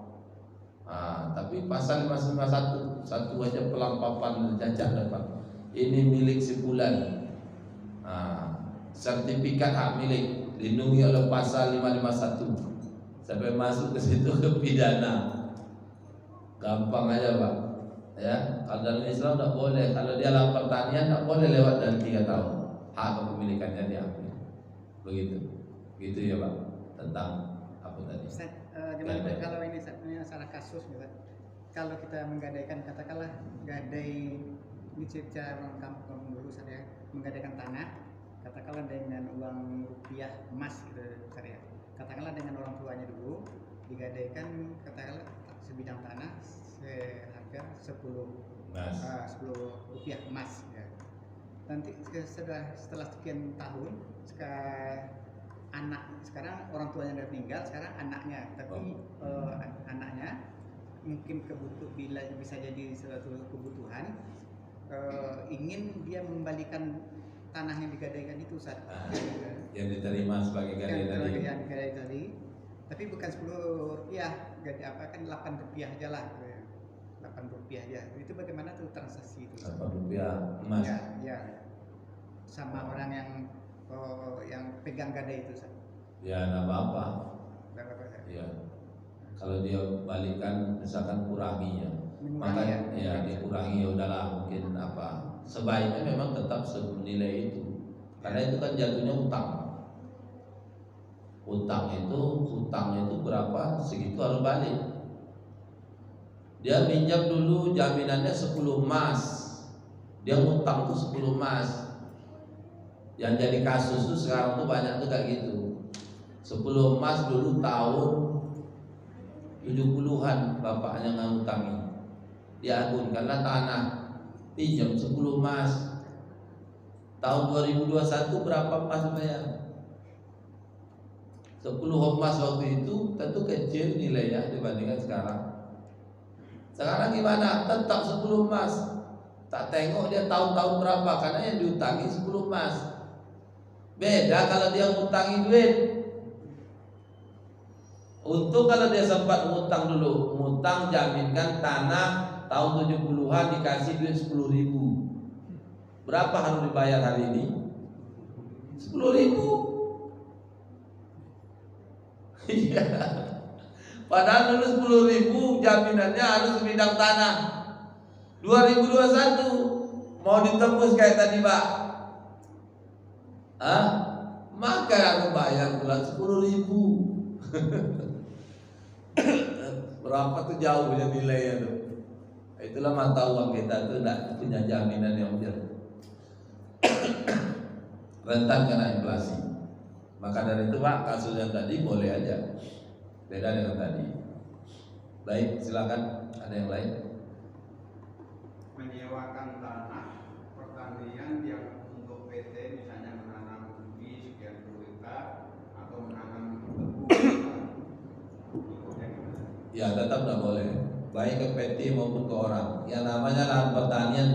Tapi pasal 551 satu aja pelang papan cacat dapat. Ini milik si fulan. Sertifikat hak milik dilindungi oleh pasal 551. Sampai masuk ke situ ke pidana. Gampang aja, Pak. Ya, kalau dalam Islam tak boleh. Kalau dia lahan pertanian tak boleh lewat dari 3 tahun. Hak kepemilikannya diambil. Begitu. Gitu ya, Pak. Tentang apa tadi? Ustaz, gimana kalau ini masalah kasus gitu. Kalau kita menggadaikan, katakanlah gadai ini cara orang kampung dulu saya menggadaikan tanah, katakanlah dengan uang rupiah emas gitu saya. Katakanlah dengan orang tuanya dulu digadaikan, katakanlah sebidang tanah seharga 10 rupiah emas ya. Nanti setelah sekian tahun sekarang orang tuanya sudah meninggal, sekarang anaknya, tapi anaknya mungkin bila bisa jadi suatu kebutuhan, ingin dia mengembalikan tanah yang digadaikan itu, Ustaz. Yang diterima sebagai gadai tadi. Tapi bukan 10 rupiah, kan 8 rupiah aja lah. 8 rupiah aja. Itu bagaimana tuh transaksi itu? 8 rupiah emas. Ya. Sama orang yang pegang gadai itu, Ustaz. Ya, enggak apa-apa. Ya. Kalau dia balikan misalkan kurangi ya. Maka ya dikurangi, ya udahlah, mungkin apa. Sebaiknya memang tetap senilai itu. Karena itu kan jatuhnya utang. Hutangnya itu berapa, segitu harus balik. Dia minjam dulu jaminannya 10 emas. Dia ngutang tuh 10 emas. Yang jadi kasus tuh sekarang tuh banyak tuh kayak gitu. 10 emas dulu tahun 70-an bapaknya ngutangi. Dia agunkanlah tanah, pinjam 10 emas. Tahun 2021 berapa emas bayar? 10 emas waktu itu tentu kecil nilainya dibandingkan sekarang. Sekarang gimana? Tetap 10 emas. Tak tengok dia tahun-tahun berapa, karena yang diutangi 10 emas. Beda kalau dia ngutangi duit. Untung kalau dia sempat ngutang dulu, ngutang jaminkan tanah tahun 70-an dikasih duit 10.000. Berapa harus dibayar hari ini? 10.000. Iya. Padahal dulu 10.000 jaminannya harus sebidang tanah. 2021 mau ditembus kayak tadi, Pak. Maka aku bayar pula 10.000. Berapa tuh jauhnya nilainya tuh. Itulah mata uang kita tuh tidak punya jaminan yang jelas. Rentan karena inflasi. Maka dari itu Pak, kasus yang tadi boleh aja. Beda dengan tadi. Baik, silakan. Ada yang lain? Menyewakan tanah pertanian yang untuk PT misalnya menanam ubi sekian puluh hektar atau menanam tebu. Ya tetap tidak boleh. Baik ke PT maupun ke orang. Yang namanya lahan pertanian,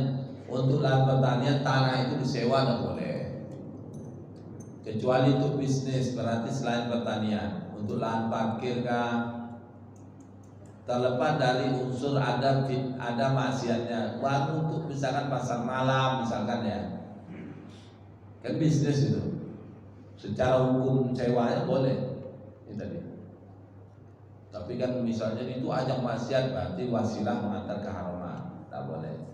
untuk lahan pertanian tanah itu disewa tidak boleh. Kecuali untuk bisnis, berarti selain pertanian. Untuk lahan parkir kah, terlepas dari unsur ada maksiatnya. Uang untuk misalkan pasar malam misalkan ya, kan bisnis itu. Secara hukum sewanya boleh, itu tadi. Tapi kan misalnya itu ajang maksiat, berarti wasilah mengantar keharaman, tak boleh.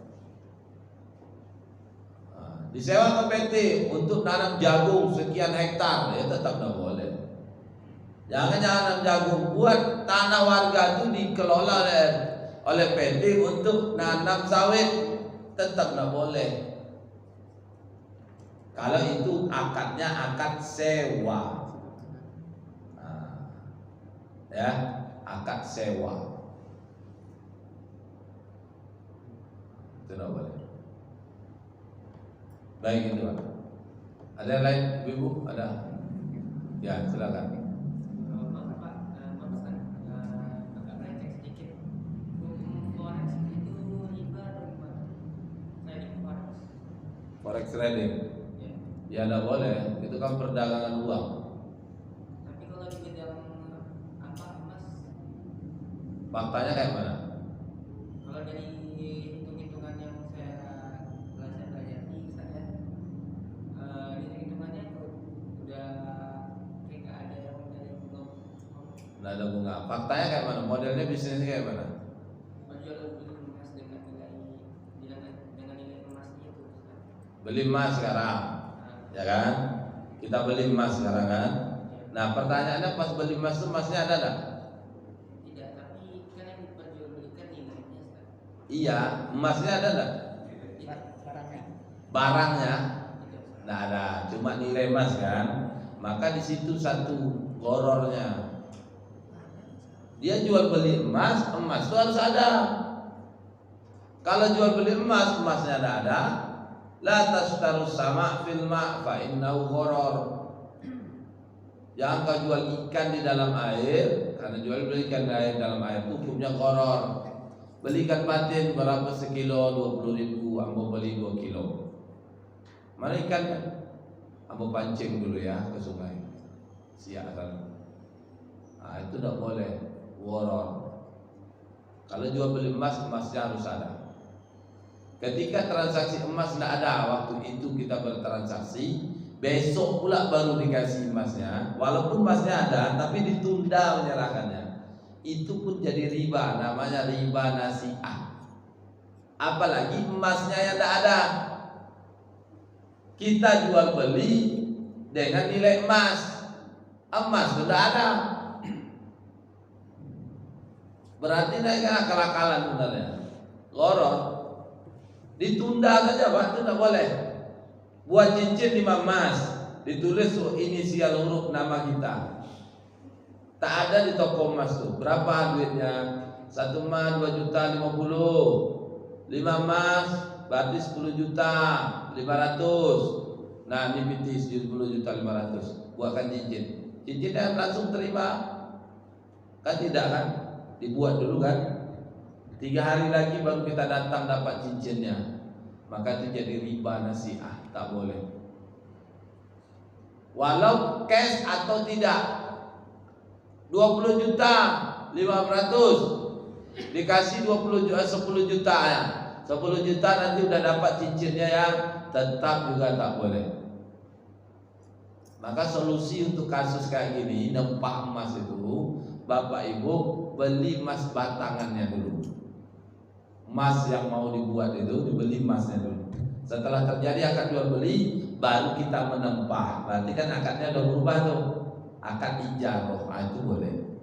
Disewa ke PT untuk nanam jagung sekian hektar, ya tetap tidak boleh. Jangan nanam jagung, buat tanah warga itu dikelola oleh PT untuk nanam sawit, tetap tidak boleh. Kalau itu akadnya akad sewa, ya akad sewa, itu tidak boleh. Baik itu Pak. Ada yang lain Ibu? Ada? Ya silakan. Forex trading? Ya tidak boleh. Itu kan perdagangan uang. Tapi kalau di bidang emas? Faktanya kayak mana? Kalau dari hitung-hitungan yang saya pelajari misalnya, hitung-hitungannya udah kayak ada yang dari belum. Nggak ada bunga. Faktanya kayak mana? Modelnya bisnisnya kayak mana? Jual beli emas dengan nilai emasnya itu. Beli emas sekarang, ya kan? Kita beli emas sekarang kan? Nah pertanyaannya pas beli emas itu emasnya ada nggak? Tidak, tapi kan yang diperjualbelikan nilainya. Iya, emasnya ada nggak? Barangnya. Barangnya nggak ada, cuma nilai emas kan? Maka di situ satu gorornya. Dia jual beli emas, emas itu harus ada. Kalau jual beli emas, emasnya tidak ada. La tastarus sama fil ma' fa innahu gharar. Jangan kau jual ikan di dalam air, karena jual beli ikan di dalam air itu hukumnya gharar. Beli ikan patin berapa sekilo? 20.000, ambo beli 2 kilo. Mana ikannya? Ambo pancing dulu ya ke sungai. Siap kan? Nah, itu tidak boleh, gharar. Kalau jual beli emas, emasnya harus ada. Ketika transaksi emas tidak ada, waktu itu kita bertransaksi, besok pula baru dikasih emasnya. Walaupun emasnya ada, tapi ditunda menyerahkannya. Itu pun jadi riba, namanya riba nasi'ah. Apalagi emasnya yang tidak ada. Kita jual beli dengan nilai emas, emas sudah ada. Berarti ini akal-akalan sebenarnya. Gharar. Ditunda saja Pak, itu tidak boleh. Buat cincin 5 emas, ditulis inisial huruf nama kita. Tak ada di toko emas tuh. Berapa duitnya? 1 emas 2.50.000. 5 emas berarti 10.500.000. Nah ini pitis 10.500.000. Buatkan cincin. Cincinnya langsung terima? Kan tidak kan? Dibuat dulu kan? 3 hari lagi baru kita datang dapat cincinnya. Maka itu jadi riba nasi'ah, tak boleh. Walau cash atau tidak. 20.500.000 dikasih 10 juta ya. 10 juta nanti udah dapat cincinnya ya, tetap juga tak boleh. Maka solusi untuk kasus kayak gini, nempah emas itu, Bapak Ibu beli emas batangannya dulu. Emas yang mau dibuat itu dibeli emasnya dulu. Setelah terjadi akad jual beli, baru kita menempah. Berarti kan akadnya udah berubah tuh, akad ijarah. Itu boleh.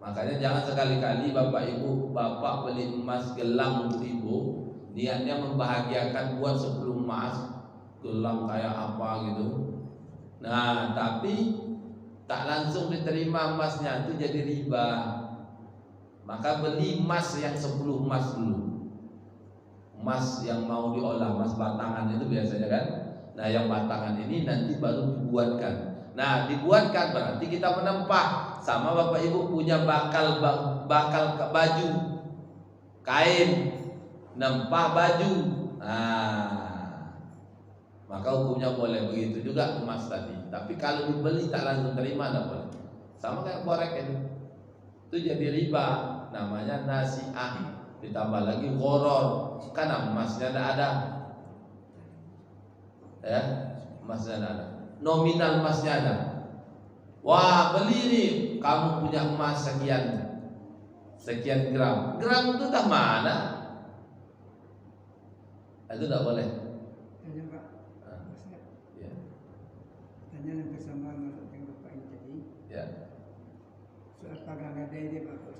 Makanya jangan sekali-kali bapak ibu, bapak beli emas gelang untuk ibu, niatnya membahagiakan buat 10 emas, gelang kayak apa gitu. Nah, tapi tak langsung diterima emasnya, itu jadi riba. Maka beli emas yang 10 emas dulu. Emas yang mau diolah, emas batangan itu biasanya kan. Nah, yang batangan ini nanti baru dibuatkan. Nah, dibuatkan berarti kita menempah. Sama bapak ibu punya bakal baju, kain, nempah baju. Nah, maka hukumnya boleh begitu juga emas tadi. Tapi kalau dibeli tak langsung terima, tidak boleh. Sama kayak korek itu jadi riba, namanya nasi'ah. Ditambah lagi gharar, karena emasnya tidak ada, ya, emasnya tidak ada, nominal emasnya ada. Wah, beli nih, kamu punya emas sekian gram itu tak mana? Itu tidak boleh. Tanya Pak, Ya. tanya yang bersama dengan Bapak ini tadi. Ya. Soal pagang gadai dia Pak Ustaz.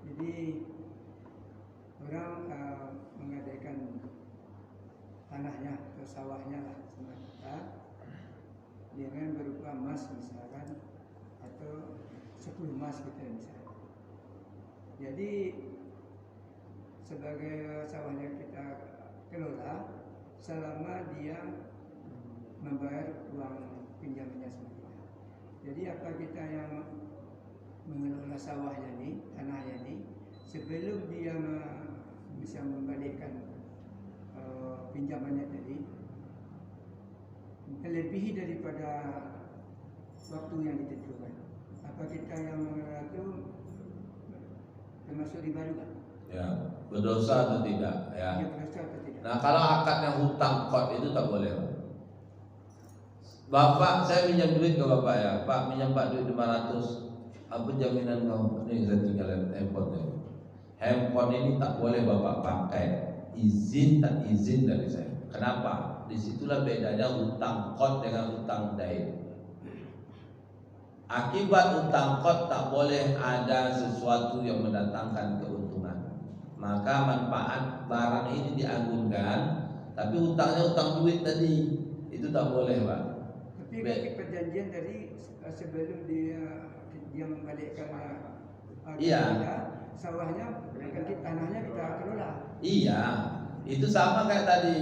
Jadi orang menggadaikan tanahnya atau sawahnya lah sama kita dengan berupa emas misalkan atau 10 emas gitu misalkan. Jadi sebagai sawahnya kita kelola selama dia membayar uang pinjamannya sendiri. Jadi apa kita yang mengelola sawahnya ini, tanahnya ini, sebelum dia bisa membalikkan pinjamannya tadi, melebihi daripada waktu yang ditentukan. Apa kita yang mengelola itu termasuk riba juga? Ya, berdosa atau tidak? Ya. Ya, berdosa atau tidak? Nah, kalau akadnya hutang qad itu tak boleh. Bapak, saya pinjam duit ke bapak ya. Pak, pinjam Pak duit 500. Apa jaminan kamu? Ini saya tinggalin handphone. Handphone ini tak boleh bapak pakai. Izin tak izin dari saya. Kenapa? Disitulah bedanya hutang qad dengan hutang dain. Akibat hutang qad tak boleh ada sesuatu yang mendatangkan keuntungan. Maka manfaat barang ini diagungkan, tapi hutangnya hutang duit tadi itu tak boleh, Pak. Tapi perjanjian tadi sebelum dia membalikkan Iya. Sawahnya, tanahnya kita kelola. Iya, itu sama kayak tadi.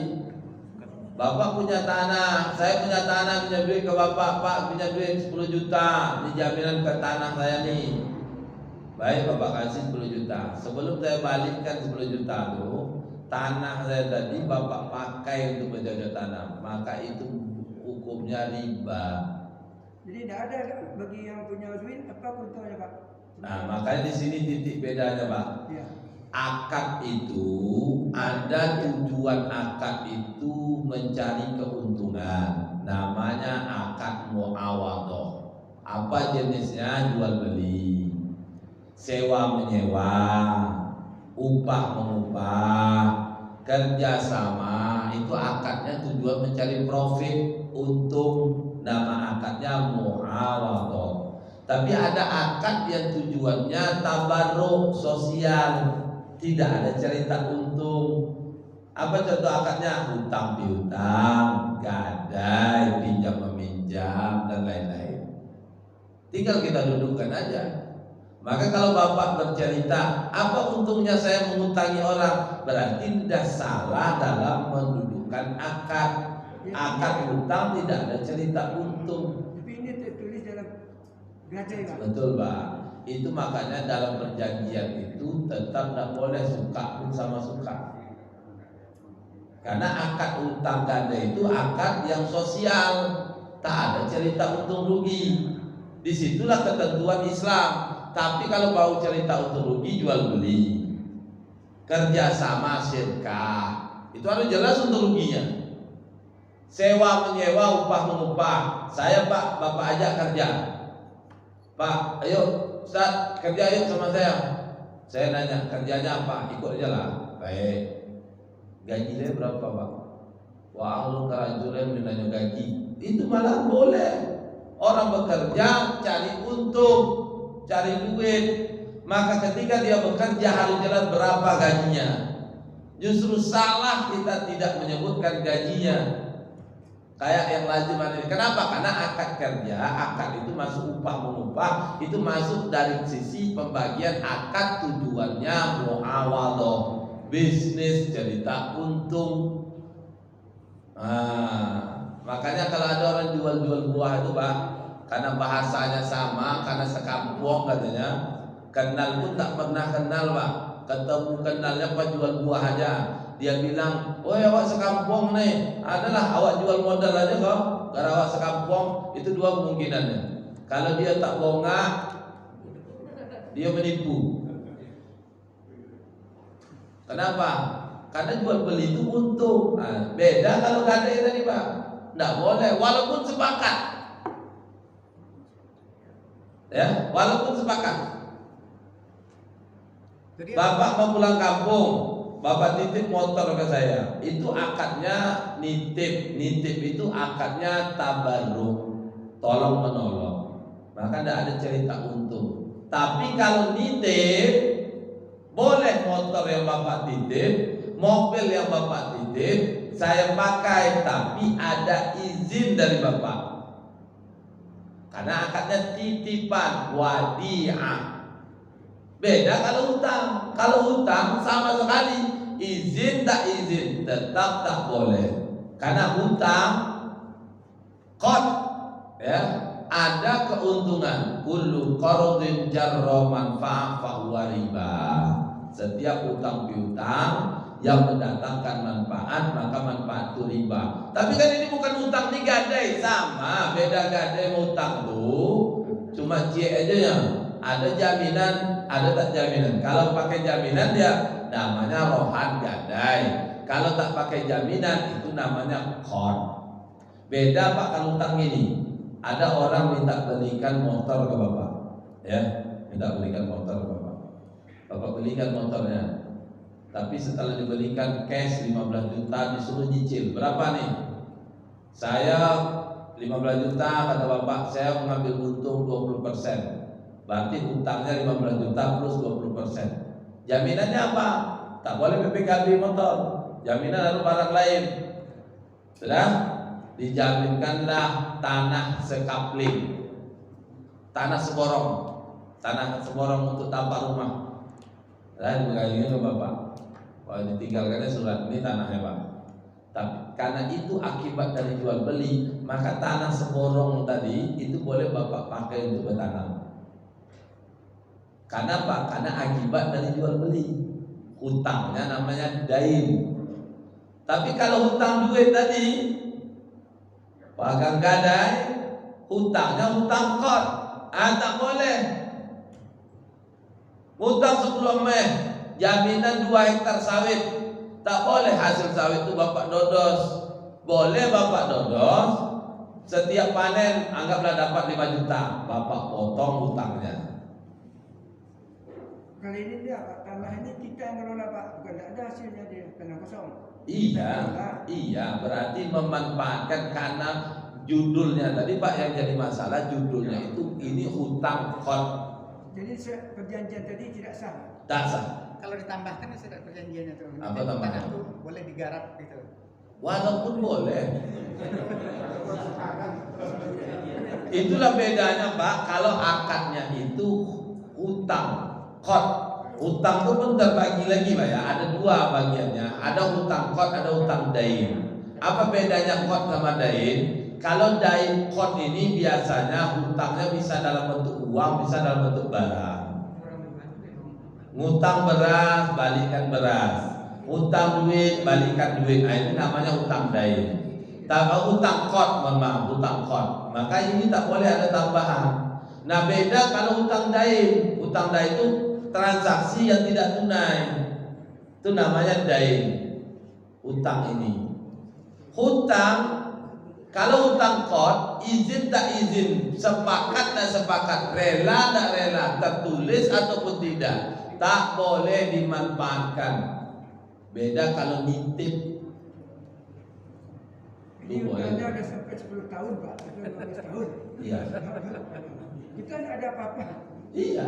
Bapak punya tanah, saya punya tanah, punya duit ke bapak, Pak punya duit 10 juta, ini jaminan ke tanah saya nih. Baik, bapak kasih 10 juta. Sebelum saya balikkan 10 juta itu, tanah saya tadi bapak pakai untuk menjaga tanah, maka itu hukumnya riba. Jadi tidak ada bagi yang punya duit apa untungnya Pak? Nah, makanya di sini titik bedanya, Pak. Ya. Akad itu ada tujuan akad itu mencari keuntungan. Namanya akad muawadhah. Apa jenisnya? Jual beli, sewa menyewa, upah mengupah, kerjasama. Itu akadnya tujuan mencari profit, untung. Nama akadnya muawadhah. Tapi ada akad yang tujuannya tabarruk sosial. Tidak ada cerita untung. Apa contoh akadnya? Hutang piutang, gadai, pinjam meminjam, dan lain-lain. Tinggal kita dudukkan aja. Maka kalau bapak bercerita, apa untungnya saya mengutangi orang, berarti tidak salah dalam mendudukkan akad. Akad hutang tidak ada cerita untung. Tapi ini tertulis dalam gadai Pak. Betul, Pak. Itu makanya dalam perjanjian itu tetap tidak boleh suka pun sama suka. Karena akad utang gadai itu akad yang sosial, tak ada cerita untung rugi. Disitulah ketentuan Islam. Tapi kalau mau cerita untung rugi, jual beli, kerjasama, syirkah, itu harus jelas untung ruginya. Sewa menyewa, upah mengupah. Saya Pak, bapak ajak kerja. Pak, ayo Ustaz, kerja yuk sama saya. Saya nanya, kerjanya apa? Ikut aja lah. Baik. Gaji saya berapa, Pak? Wah, lu kerajulan dinanya gaji. Itu malah boleh. Orang bekerja cari untung. cari duit. Maka ketika dia bekerja harus jelas berapa gajinya. Justru salah kita tidak menyebutkan gajinya. Kayak yang lazim ini. Kenapa? Karena akad kerja, akad itu masuk upah mengupah, itu masuk dari sisi pembagian akad, tujuannya muawadah, bisnis, cerita untung. Makanya kalau ada orang jual-jual buah itu Pak, karena bahasanya sama, karena sekampung katanya, kenal pun tak pernah kenal Pak, ketemu kenalnya Pak jual buah aja. Dia bilang, oh awak sekampung nih, adalah awak jual modal aja kok. Karena awak sekampung, itu dua kemungkinannya. Kalau dia tak bongak, dia menipu. Kenapa? Karena jual beli itu untung. Beda kalau gadai tadi Pak, tidak boleh, walaupun sepakat. Ya, walaupun sepakat. Bapak mau pulang kampung, Bapak titip motor ke saya, itu akadnya nitip. Nitip itu akadnya tabarruk, tolong menolong. Maka tidak ada cerita untung. Tapi kalau nitip, boleh motor yang Bapak titip, mobil yang Bapak titip, saya pakai, tapi ada izin dari Bapak. Karena akadnya titipan, wadi'ah. Beda kalau hutang. Kalau hutang sama sekali, izin tak izin tetap tak boleh. Karena hutang qad, ya, ada keuntungan. Kullu qardin jarra manfa'ah fa huwa riba. Setiap hutang piutang yang mendatangkan manfaat, maka manfaat itu riba. Tapi kan ini bukan hutang nih, gadai. Sama, beda gadai hutang tuh cuma cie aja ya. Ada jaminan, ada tak jaminan. Kalau pakai jaminan dia namanya rohan gadai. Kalau tak pakai jaminan itu namanya qard. Beda Pak kalau hutang ini. Ada orang minta belikan motor ke Bapak, ya, minta belikan motor ke Bapak. Bapak belikan motornya. Tapi setelah dibelikan cash 15 juta disuruh nyicil. Berapa nih? Saya 15 juta kata Bapak, saya mengambil untung 20%. Berarti hutangnya 15 juta plus 20%. Jaminannya apa? Tak boleh PPKB motor. Jaminan harus barang lain. Sudah? Dijaminkanlah tanah sekapling, tanah seborong, tanah seborong untuk tapak rumah. Dan begini loh Bapak. Kalau ditinggalkannya surat ini tanahnya Pak. Tapi karena itu akibat dari jual beli, maka tanah seborong tadi itu boleh Bapak pakai untuk bertanam. Karena apa? Karena akibat dari jual beli. Hutangnya namanya dain. Tapi kalau hutang duit tadi, pegang gadai, hutangnya hutang qard. Tak boleh. Hutang 10 meh, jaminan 2 hektar sawit. Tak boleh hasil sawit itu Bapak dodos. Boleh Bapak dodos, setiap panen anggaplah dapat 5 juta, Bapak potong hutangnya. Kali ini dia Pak, tanah ini kita yang ngelola Pak, bukan ada hasilnya, dia tanah kosong. Iya, berarti memanfaatkan karena judulnya tadi Pak yang jadi masalah, judulnya itu ini hutang qard. Jadi perjanjian tadi tidak sah. Tak sah. Kalau ditambahkan surat perjanjiannya tuh, Apa tambahan? tanah tuh boleh digarap gitu. Walaupun boleh. Itulah bedanya Pak, kalau akadnya itu hutang qard. Hutang itu pun terbagi lagi Pak ya, ada 2 bagiannya. Ada hutang qard, ada hutang dain. Apa bedanya qard sama dain? Kalau dain qard ini biasanya hutangnya bisa dalam bentuk uang, bisa dalam bentuk barang. Ngutang beras, balikan beras. Hutang duit, balikan duit. Ini namanya hutang dain. Tapi hutang qard, mohon maaf, hutang qard. Maka ini tak boleh ada tambahan. Nah beda kalau hutang dain. Hutang dain itu transaksi yang tidak tunai, itu namanya dain. Hutang ini hutang. Kalau hutang qard, izin tak izin, sepakat tak sepakat, rela tak rela, tertulis ataupun tidak, tak boleh dimanfaatkan. Beda kalau nitip. Ini hutangnya ada sampai 10 tahun Pak, itu 15 tahun. Iya. Kita tidak ada apa-apa. Iya,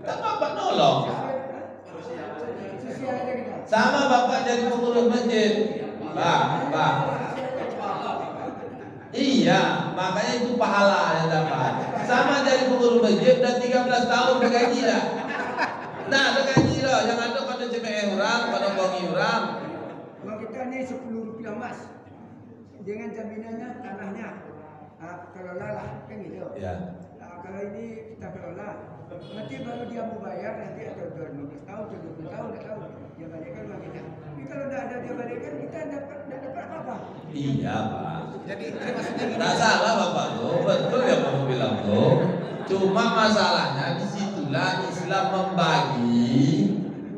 kan bapak nolong. Sosial aja kita. Sama bapak jadi pengurus masjid, Pak. Iya, makanya itu pahala yang dapat. Sama jadi pengurus masjid dan 13 tahun bergaji dah. Nah, ada gaji loh, yang ada pada CPE orang, pada bongi orang. Uang kita ini 10 rupiah emas dengan jaminannya tanahnya kelola lah kan gitu. Ya. Kalau ini kita kelola, nanti baru dia mau bayar nanti atau 15 tahun, 20 tahun, tidak tahu dia balikan uang kita. Tapi kalau tidak ada dia balikan kita tidak dapat apa-apa. Iya, Pak. Jadi maksudnya gini. Tak salah bapak tuh, betul ya bapak bilang tuh. Cuma masalahnya disitulah Islam membagi.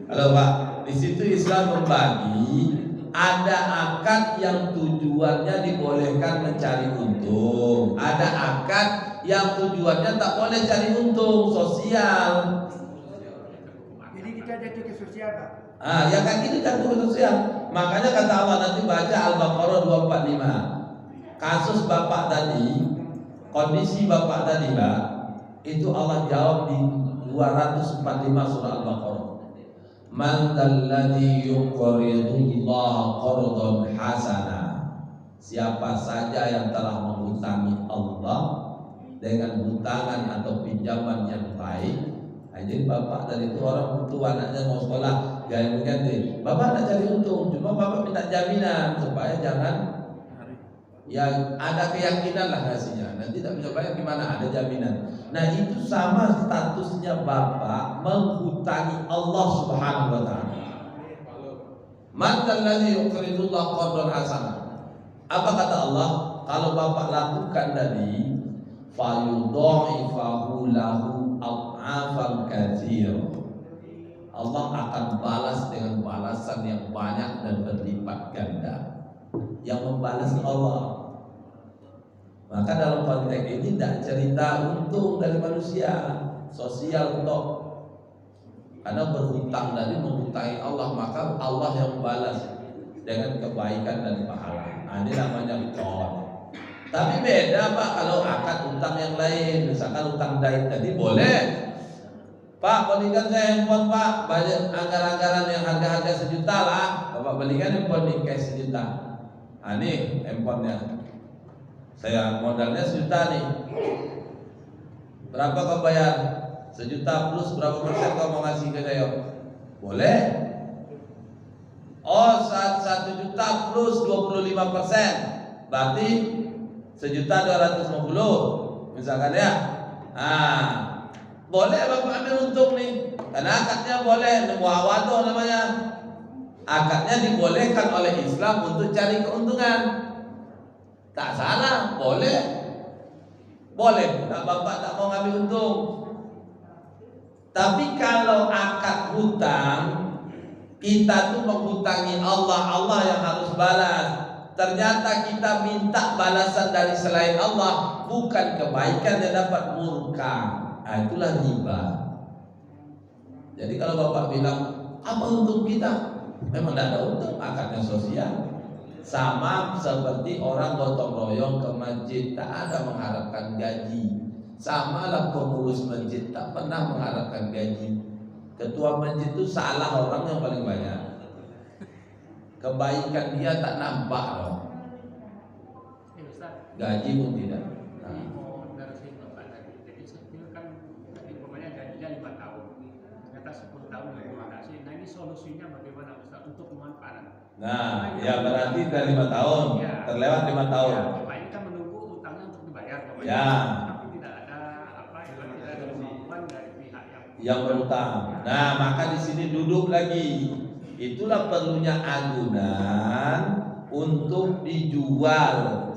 Halo Pak, di situ Islam membagi. Ada akad yang tujuannya dibolehkan mencari untung. Ada akad yang tujuannya tak boleh cari untung, sosial. Jadi kita jatuh ke sosial Pak. Ya kan gitu jatuh ke sosial. Makanya kata Allah, nanti baca Al-Baqarah 245. Kasus bapak tadi, kondisi bapak tadi Pak, itu Allah jawab di 245 surah Al-Baqarah. Man dzalladzi yuqridullaha qardan hasana. Siapa saja yang telah menghutangi Allah dengan hutangan atau pinjaman yang baik. Jadi bapak tadi itu orang butuh anaknya mau sekolah, gaya mengganti. Bapak nak cari untung, cuma bapak minta jaminan supaya jangan ya ada keyakinan lah hasilnya. Nanti tak bisa bayar gimana? Ada jaminan. Nah itu sama statusnya bapak menghutangi Allah Subhanahu Wa Taala. Man dzalladzi yuqridullaha qardan hasana. Apa kata Allah? Kalau bapak lakukan tadi, fayudha'ifahu lahu ad'afan katsir. Allah akan balas dengan balasan yang banyak dan berlipat ganda. Yang membalas Allah. Maka dalam konteks ini tidak cerita untung dari manusia, sosial untuk karena berhutang dari menghutangi Allah, maka Allah yang membalas dengan kebaikan dan pahala. Ini namanya qard. Tapi beda Pak kalau akad utang yang lain, misalkan utang dain tadi boleh. Pak, belikan saya handphone Pak, banyak anggaran-anggaran yang harga-harga 1 juta lah. Bapak belikan handphone nih cash 1 juta. Nih handphonenya. Saya modalnya 1 juta nih. Berapa kau bayar? 1 juta plus berapa persen kau mau ngasih ke saya? Boleh. Oh, 1 juta plus 25%. Berarti 1.250.000 misalkan ya. Boleh bapak ambil untung nih. Karena akadnya boleh, muawadah namanya. Akadnya dibolehkan oleh Islam untuk cari keuntungan. Tak salah, boleh. Boleh, tak bapak tak mau ngambil untung. Tapi kalau akad hutang, kita tuh menghutangi Allah, Allah yang harus balas. Ternyata kita minta balasan dari selain Allah, bukan kebaikan yang dapat murka. Itulah riba. Jadi kalau bapak bilang apa untung kita? Memang tidak ada untung, akadnya sosial. Sama seperti orang gotong royong ke masjid, tak ada mengharapkan gaji. Sama lah pengurus masjid, tak pernah mengharapkan gaji. Ketua masjid itu salah orang yang paling banyak. Kebaikan dia tak nampak loh. Gaji pun tidak. Jadi sebetulnya kan umpamanya gajinya 5 tahun, ternyata 10 tahun terima kasih. Nah ini solusinya bagaimana Ustaz untuk pemanfaatan? Nah, ya berarti dari 5 tahun, terlewat 5 tahun. Ya, Bapak ini kan menunggu utangnya untuk dibayar, ya. Tapi tidak ada apa yang tidak ada kemampuan dari pihak yang berutang. Nah, maka di sini duduk lagi. Itulah perlunya agunan untuk dijual.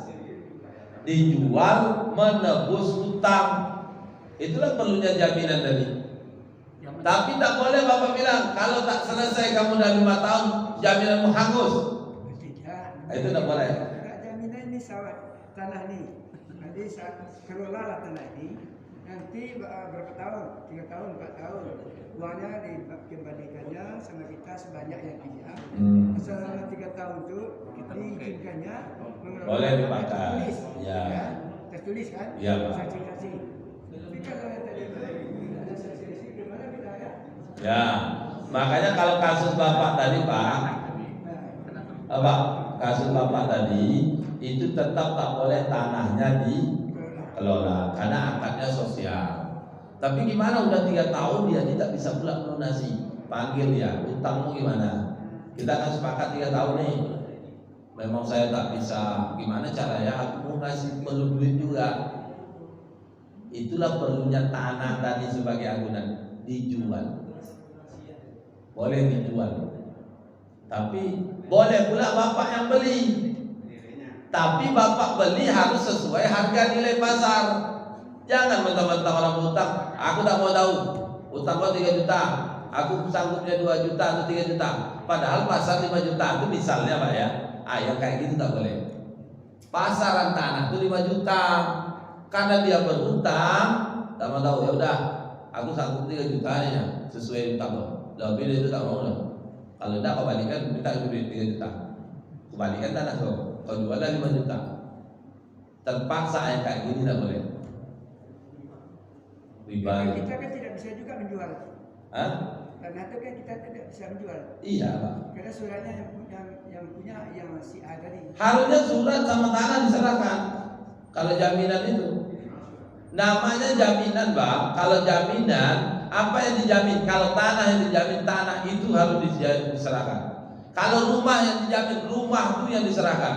Dijual menebus hutang. Itulah perlunya jaminan tadi. Tapi tak boleh bapak bilang kalau tak selesai kamu dah 5 tahun jaminanmu hangus. Tidak. Itu tak boleh. Jaminan ini sawah tanah ini. Nanti kelolalah tanah ini. Nanti berapa tahun? 3 tahun, 4 tahun. Uangnya dikembalikannya sama kita sebanyak yang dia. Selama 3 tahun itu diizinkannya boleh dipakai. Ya. Tertulis kan? Ya, Pak. Saksi-saksi. Tapi kalau yang tadi Ya, makanya kalau kasus bapak tadi Pak, kasus bapak tadi itu tetap tak boleh tanahnya dikelola karena akadnya sosial. Tapi gimana udah 3 tahun dia tidak bisa pula melunasi, panggil dia, utangmu gimana? Kita akan sepakat 3 tahun nih. Memang saya tak bisa, gimana caranya? Aku mau ngasih perlu duit juga. Itulah perlunya tanah tadi sebagai agunan, dijual. Boleh dijual. Tapi boleh pula bapak yang beli. Tapi bapak beli harus sesuai harga nilai pasar. Jangan mentang-mentang orang utang, aku tak mau tahu. Utang kau 3 juta, aku sanggupnya 2 juta atau 3 juta. Padahal pasar 5 juta itu misalnya Pak ya. Yang kayak gitu tak boleh. Pasaran tanah itu 5 juta. Karena dia berhutang, tak mau tahu, ya udah, aku sanggup 3 juta aja sesuai utang lo. Lebih dari itu tak mau lah. Kalau tidak kau balikan, minta duit 3 juta. Kau balikan tanah kau jual 5 juta. Terpaksa yang kayak gini tak boleh. Riba. Kita kan tidak bisa juga menjual. Hah? Karena itu kan kita tidak bisa menjual. Iya Pak. Karena suratnya yang punya yang si A tadi. Harusnya surat sama tanah diserahkan. Kalau jaminan itu namanya jaminan Bang. Kalau jaminan apa yang dijamin? Kalau tanah yang dijamin, tanah itu harus diserahkan. Kalau rumah yang dijamin, rumah itu yang diserahkan.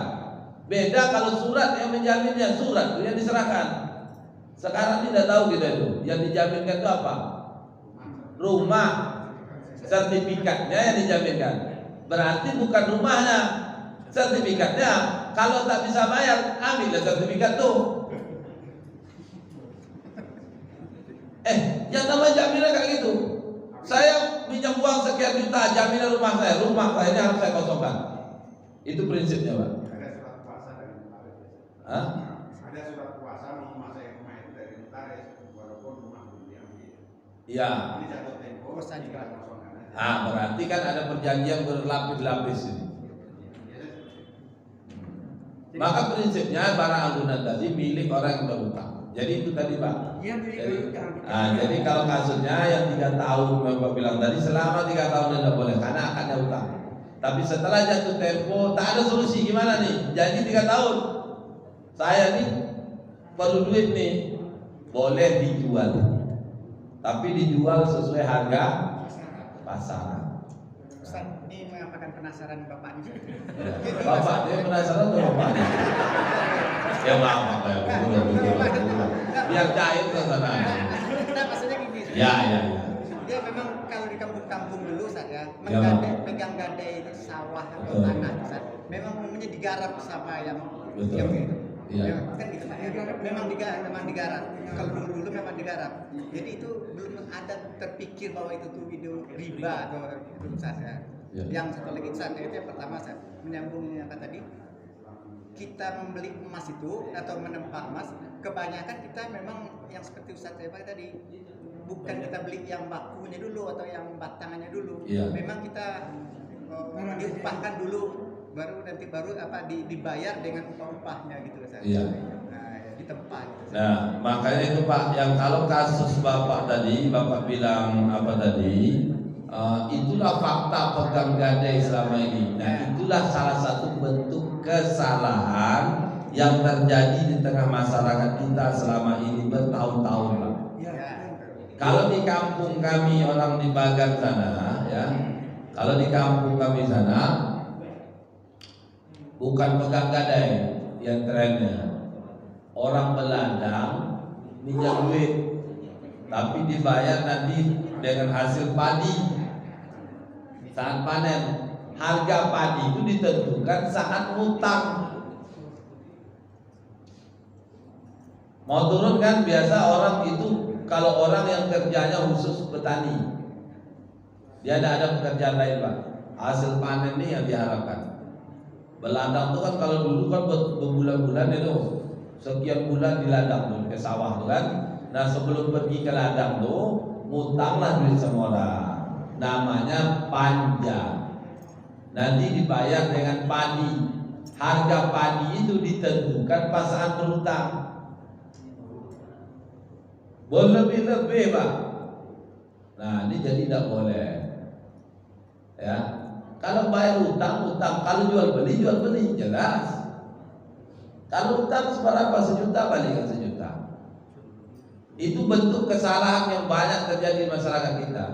Beda kalau surat yang menjaminnya, surat itu yang diserahkan. Sekarang tidak tahu kita itu. Yang dijaminkan itu apa? Rumah. Sertifikatnya yang dijaminkan. Berarti bukan rumahnya, sertifikatnya. Kalau tak bisa bayar, ambillah sertifikat tuh. Yang namanya jaminan kayak gitu. Saya pinjam uang sekian juta, jaminan rumah saya ini harus saya kosongkan. Itu prinsipnya Pak. Ada surat kuasa dari notaris. Hah? Ada surat kuasa menguasai rumah itu dari notaris, walaupun rumah belum diambil. Iya. Ini jatuh tempo, tinggal kosongkan aja. Berarti kan ada perjanjian berlapis-lapis ini. Maka prinsipnya barang agunan tadi milik orang yang berhutang. Jadi itu tadi Pak. Yang milik berhutang. Jadi kalau kasusnya yang 3 tahun Bapak bilang tadi, selama 3 tahun tidak boleh karena akadnya hutang. Tapi setelah jatuh tempo tak ada solusi, gimana nih? Jadi 3 tahun saya nih perlu duit nih, boleh dijual. Tapi dijual sesuai harga pasaran. Ustaz, ini mengapakan penasaran Bapak ini. Bapak dia penasaran tuh Bapak. Ya maaf ya, biar cair ke sana. Nah, maksudnya gini. Ya. Dia memang kalau di kampung-kampung dulu Ustaz ya, pegang gadai itu sawah atau tanah Ustaz. Memang umumnya digarap sama yang Betul. itu. Iya. Kan gitu Pak ya. Memang digarap. Kalau dulu memang digarap. Jadi itu belum ada terpikir bahwa itu tuh video riba atau itu Ustaz ya. Ya. Yang satu lagi Ustaz, itu yang pertama Ustaz, menyambung yang tadi. Kita membeli emas itu atau menempa emas, kebanyakan kita memang yang seperti Ustaz saya tadi, bukan kita beli yang bakunya dulu atau yang batangannya dulu. Iya. Memang kita diupahkan dulu, baru dibayar dengan upah-upahnya gitu Ustaz. Iya. Nah, di tempat. Gitu, Nah, makanya itu Pak, yang kalau kasus Bapak tadi, Bapak bilang apa tadi? Itulah fakta pegang gadai selama ini. Nah, itulah salah satu bentuk kesalahan yang terjadi di tengah masyarakat kita selama ini bertahun-tahun Pak. Kalau di kampung kami orang di Bagan sana, ya, kalau di kampung kami sana bukan pegang gadai yang trennya, orang beladang minjam duit, tapi dibayar nanti dengan hasil padi. Saat panen, harga padi itu ditentukan saat ngutang. Mau turun kan biasa orang itu, kalau orang yang kerjanya khusus petani, dia tidak ada pekerjaan lain Pak. Hasil panen ini yang diharapkan. Beladang itu kan kalau dulu kan berbulan-bulan itu, sekian bulan di ladang tuh ke sawah tuh kan. Nah sebelum pergi ke ladang tuh, ngutanglah duit sama orang. Namanya panja. Nanti dibayar dengan padi. Harga padi itu ditentukan pas saat berhutang. Berlebih-lebih Pak. Nah, ini jadi tidak boleh. Ya. Kalau bayar utang, kalau jual beli jelas. Kalau utang seberapa, 1 juta balikan 1 juta. Itu bentuk kesalahan yang banyak terjadi di masyarakat kita.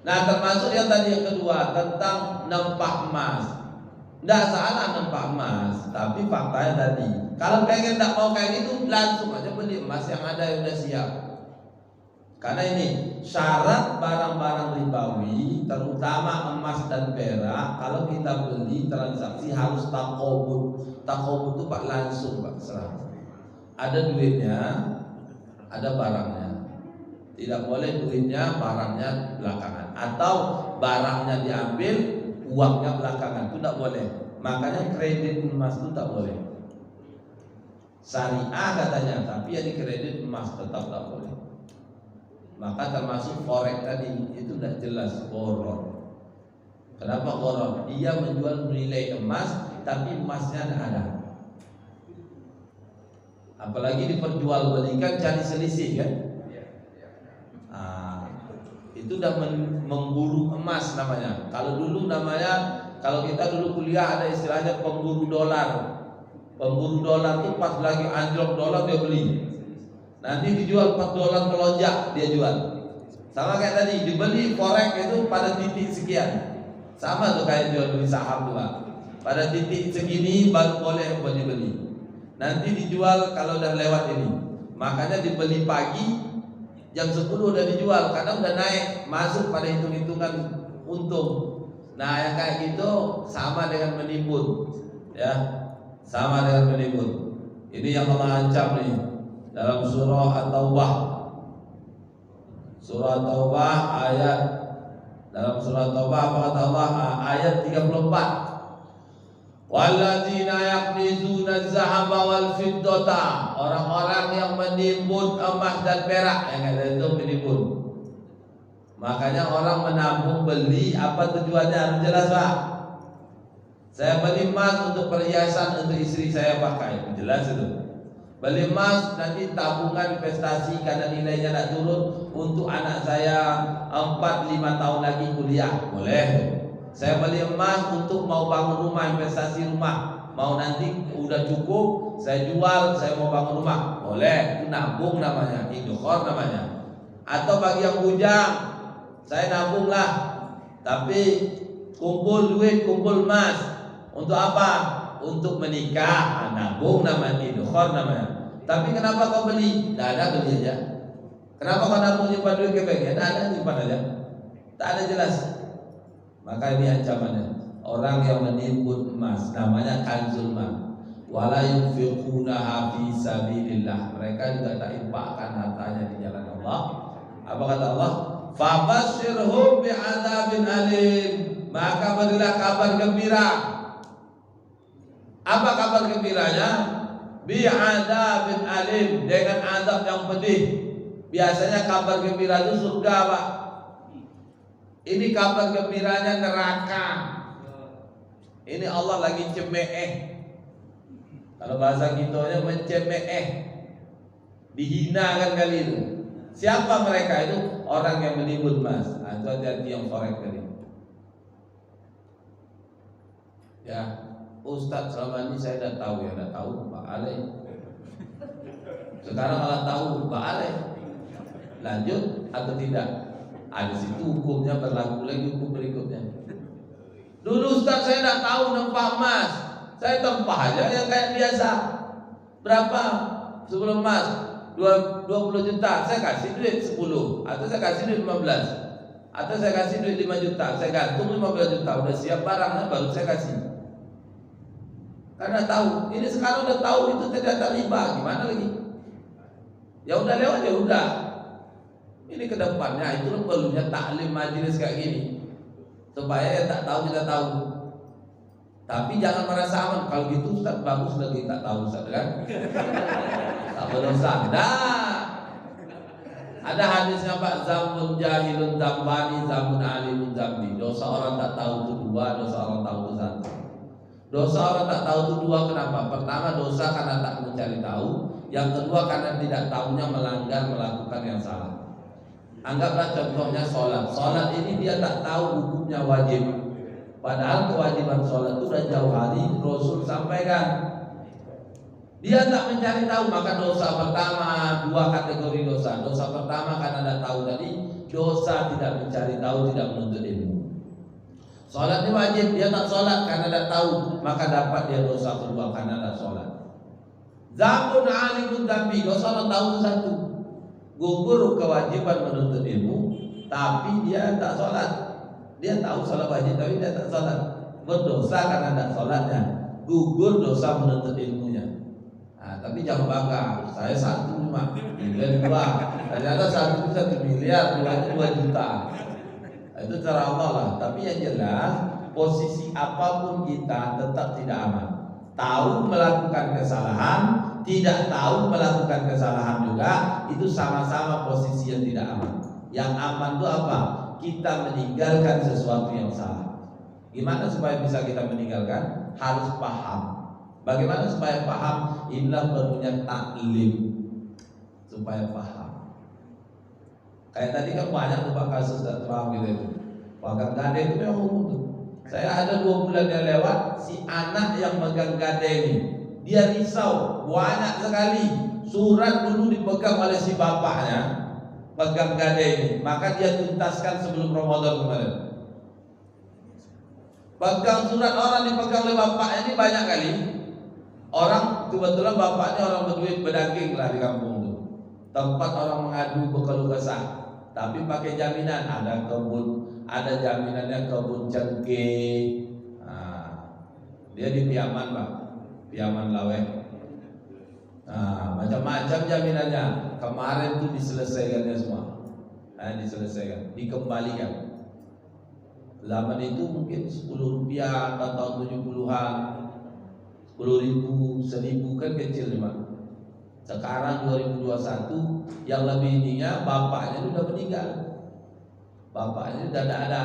Nah, termasuk yang tadi yang kedua tentang nempak emas. Tidak salah nempak emas, tapi faktanya tadi, kalau pengen tidak mau kayak gitu, langsung aja beli emas yang ada yang udah siap. Karena ini syarat barang-barang ribawi, terutama emas dan perak, kalau kita beli transaksi harus takobut. Takobut itu Pak langsung Pak serah. Ada duitnya, ada barangnya. Tidak boleh duitnya, barangnya belakangan. Atau barangnya diambil, uangnya belakangan. Itu tidak boleh. Makanya kredit emas itu tak boleh. Syariah katanya, tapi yang kredit emas tetap tak boleh. Maka termasuk forex tadi itu tidak jelas gharar. Kenapa gharar? Dia menjual nilai emas tapi emasnya tidak ada. Apalagi diperjualbelikan cari selisih kan? Itu udah memburu emas namanya. Kalau dulu namanya, kalau kita dulu kuliah ada istilahnya pemburu dolar. Pemburu dolar itu pas lagi anjlok dolar dia beli. Nanti dijual 4 dolar melonjak dia jual. Sama kayak tadi dibeli forex itu pada titik sekian. Sama tuh kayak jual beli saham tuh Pak. Pada titik segini baru boleh dibeli. Nanti dijual kalau udah lewat ini. Makanya dibeli pagi jam 10 udah dijual karena udah naik, masuk pada hitung-hitungan untung. Nah, yang kayak gitu sama dengan menimbun. Ya. Sama dengan menimbun. Ini yang Allah ancam nih dalam surah At-Taubah. Surah At-Taubah ayat, dalam surah At-Taubah apa kata Allah? Ayat 34. Walladzina yaknizuna az-zahaba wal fiddata, orang-orang yang menimbun emas dan perak, yang ada itu menimbun. Makanya orang menabung beli apa tujuannya harus jelas Pak. Saya beli emas untuk perhiasan untuk istri saya pakai, jelas itu. Beli emas nanti tabungan investasi karena nilainya tidak turun untuk anak saya 4-5 tahun lagi kuliah, boleh. Saya beli emas untuk mau bangun rumah, investasi rumah. Mau nanti udah cukup, saya jual, saya mau bangun rumah, boleh. Itu nabung namanya, idkhar namanya. Atau bagi yang bujang, saya nabung lah, tapi kumpul duit, kumpul emas. Untuk apa? Untuk menikah, nabung namanya, idkhar namanya. Tapi kenapa kau beli? Tidak ada, beli aja. Kenapa kau nabung nyimpan duit ke bank? Ya tidak ada, nyimpan aja. Tak ada jelas. Maka ini ancamannya. Orang yang menimbun emas namanya kanzul mal. Wala yunfiqunaha fi sabilillah. Mereka juga tak infakkan hartanya di jalan Allah. Apa kata Allah? Fabasyirhum bi'adzabin alim. Maka berilah kabar gembira. Apa kabar gembiranya? Bi'adzabin alim, dengan azab yang pedih. Biasanya kabar gembira itu surga Pak. Ini kabar gembiranya neraka. Ini Allah lagi cemeeh. Kalau bahasa kitanya mencemeeh, dihina kan kali itu. Siapa mereka itu? Orang yang menimbun emas. Itu hati-hati yang forex tadi. Ya, Ustadz selama ini saya tidak tahu, ya tidak tahu Pak Ale. Sekarang malah tahu Pak Ale. Lanjut atau tidak? Ada situ hukumnya berlaku lagi hukum berikutnya. Dulu Ustaz saya tidak tahu nempah emas, saya tempah aja yang kayak biasa. Berapa sebelum emas? 20 juta, saya kasih duit 10, atau saya kasih duit 15, atau saya kasih duit 5 juta, saya gantung 15 juta, udah siap barangnya baru saya kasih. Karena tahu, ini sekarang udah tahu itu ternyata riba, gimana lagi? Ya udah lewat ya udah. Ini kedepannya itu perlunya taklim majelis kayak gini supaya yang tak tahu kita tahu. Tapi jangan merasa aman. Kalau gitu Ustaz bagus lagi tak tahu Ustaz kan? Tak berdosa. Nah, ada hadisnya Pak, zamun jahilun dzambani zamun alimun dzambi. Dosa orang tak tahu itu dua, dosa orang tahu itu satu. Dosa orang tak tahu itu dua, kenapa? Pertama dosa karena tak mencari tahu. Yang kedua karena tidak tahunya melanggar, melakukan yang salah. Anggaplah contohnya sholat. Sholat ini dia tak tahu hukumnya wajib. Padahal kewajiban sholat itu sudah jauh hari Rasul sampaikan. Dia tak mencari tahu, maka dosa pertama, dua kategori dosa. Dosa pertama karena tidak tahu tadi, dosa tidak mencari tahu, tidak menuntut ilmu. Sholat ini wajib, dia tak sholat karena tidak tahu, maka dapat dia dosa kedua karena tidak sholat. Zambun alimun dambi, dosa tahu itu satu. Gugur kewajiban menuntut ilmu, tapi dia tak sholat. Dia tahu sholat wajib, tapi dia tak sholat. Berdosa karena tidak sholatnya. Gugur dosa menuntut ilmunya. Nah, tapi jangan bangga. Saya 1 cuma, miliar 2. Ternyata 1 miliar, 2 juta. Nah, itu cara Allah lah. Tapi yang jelas, posisi apapun kita tetap tidak aman. Tahu melakukan kesalahan, tidak tahu melakukan kesalahan juga, itu sama-sama posisi yang tidak aman. Yang aman itu apa? Kita meninggalkan sesuatu yang salah. Gimana supaya bisa kita meninggalkan? Harus paham. Bagaimana supaya paham? Inilah perlunya taklim, supaya paham. Kayak tadi kan banyak tuh Pak kasus tak paham gitu itu. Pegang gade itu memang umum tuh. Saya ada 2 bulan yang lewat, si anak yang megang gade ini, dia risau, banyak sekali surat dulu dipegang oleh si bapaknya, pegang gade ini, maka dia tuntaskan sebelum Ramadan kemarin. Pegang surat orang dipegang oleh bapaknya ini banyak kali. Orang kebetulan bapaknya orang berduit berdaging lah di kampung itu. Tempat orang mengadu berkeluh kesah, tapi pakai jaminan, ada kebun, ada jaminannya kebun cengkeh. Nah, dia di Piaman Pak, Piaman Laweh. Nah, macam-macam jaminannya. Kemarin tuh diselesaikannya semua. Diselesaikan, dikembalikan. Zaman itu mungkin 10 rupiah atau tahun 70-an, 10.000, 1.000 kan kecil nih Pak. Sekarang 2021 yang lebih ininya bapaknya sudah meninggal. Bapaknya sudah tidak ada.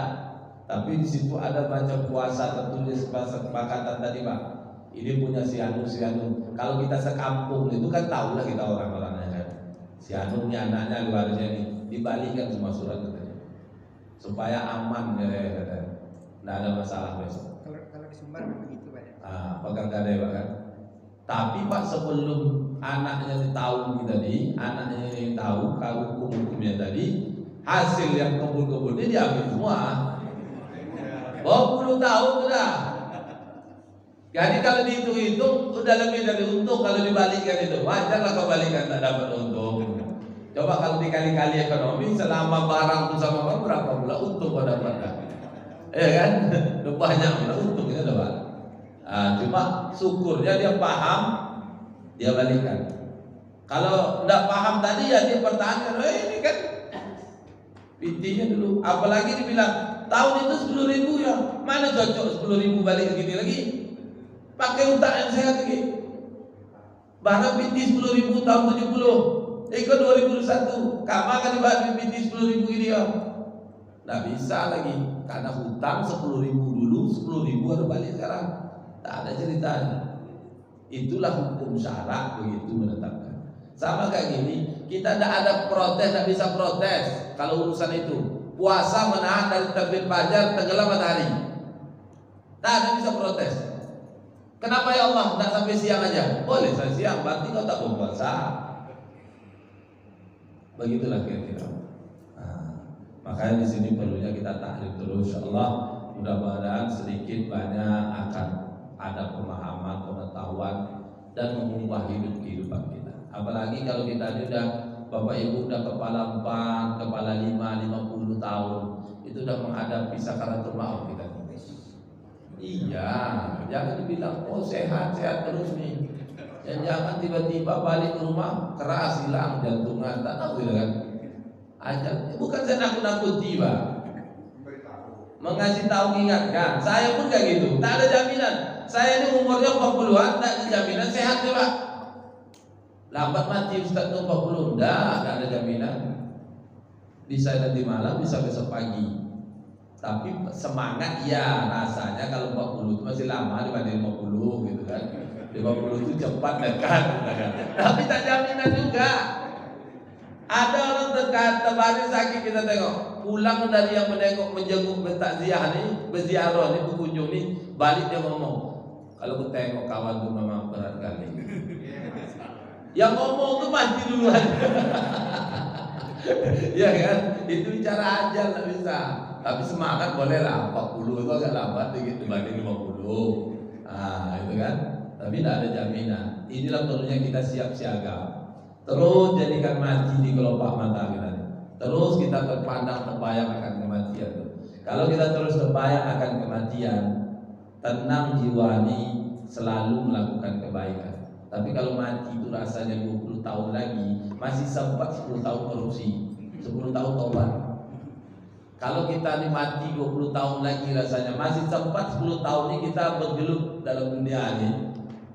Tapi di situ ada macam puasa tertulis kesepakatan tadi Pak. Ini punya si Anu. Kalau kita sekampung itu kan tahu lah kita orang-orangnya kan. Si Anu punya anaknya keluarganya ini dibalikan semua surat katanya. Supaya aman katanya. Tidak ada masalah besok. Kalau di Sumbar memang begitu Pak. Pegang gade Pak kan. Tapi Pak sebelum anaknya tahu tadi, anaknya yang tahu kalau hukum-hukumnya tadi, hasil yang kebun-kebun ini diambil semua. 20 tahun sudah. Jadi kalau dihitung-hitung udah lebih dari untung kalau dibalikkan itu. Wajarlah kebalikan tak dapat untung. Coba kalau dikali-kali ekonomi selama barang itu sama Pak berapa pula untung kau dapatkan? Ya kan? Udah banyak pula untungnya dapat. Cuma syukurnya dia paham, dia balikan. Kalau tidak paham tadi ya dia pertahankan. Ini kan intinya dulu. Apalagi dibilang tahun itu 10.000 ya, mana cocok 10.000 balik gini lagi? Pakai utak yang sehat lagi. Barang binti 10.000 tahun 70, ikut 2001. Kapan kan dibagi binti 10.000 ini ya? Tidak bisa lagi karena hutang 10.000 dulu, 10.000 harus balik sekarang. Tak ada ceritanya. Itulah hukum syarak begitu menetapkan. Sama kayak gini, kita tidak ada protes, tidak bisa protes kalau urusan itu. Puasa menahan dari terbit fajar tenggelam matahari. Tak ada bisa protes. Kenapa ya Allah tidak sampai siang aja? Boleh sampai siang, berarti kau tak berpuasa. Begitulah kira-kira. Makanya di sini perlunya kita tahlil terus, insyaallah. Mudah-mudahan sedikit banyak akan ada pemahaman, pengetahuan dan mengubah kehidupan kita. Apalagi kalau kita ini udah Bapak Ibu udah kepala 4, kepala 5, 50 tahun, itu udah menghadapi sakaratul maut kita. Iya, jangan dibilang oh sehat terus nih. Dan jangan tiba-tiba balik ke rumah keras hilang jantungan, tak tahu gitu kan. Aja, bukan saya nakut-nakuti Pak. Mengasih tahu mengingatkan. Saya pun kayak gitu, tak ada jaminan. Saya ini umurnya 40-an, tak ada jaminan sehat ya Pak. Lambat mati Ustaz itu 40, tak ada jaminan. Bisa nanti malam, bisa besok pagi. Tapi semangat ya rasanya kalau 40 itu masih lama dibanding 50 gitu kan. 50 itu cepat dekat kan. Tapi tak jaminan juga. Ada orang dekat terbaring sakit kita tengok, pulang dari yang menjenguk bertakziah ni, berziarah ni, berkunjung ni, balik dia ngomong, kalau aku tengok kawan tu memang berat kali. Yang ngomong tu mati duluan. Ya kan? Itu bicara ajal tak bisa. Tapi semangat boleh lah. 40 itu agak lambat dikit dibanding 50. Itu kan. Tapi tidak ada jaminan. Inilah perlunya kita siap siaga. Terus jadikan mati di kelopak mata kita. Terus kita terbayang akan kematian. Kalau kita terus terbayang akan kematian, tenang jiwa ini selalu melakukan kebaikan. Tapi kalau mati itu rasanya 20 tahun lagi, masih sempat 10 tahun korupsi, 10 tahun taubat. Kalau kita ini mati 20 tahun lagi rasanya, masih sempat 10 tahun ini kita bergelut dalam dunia ini.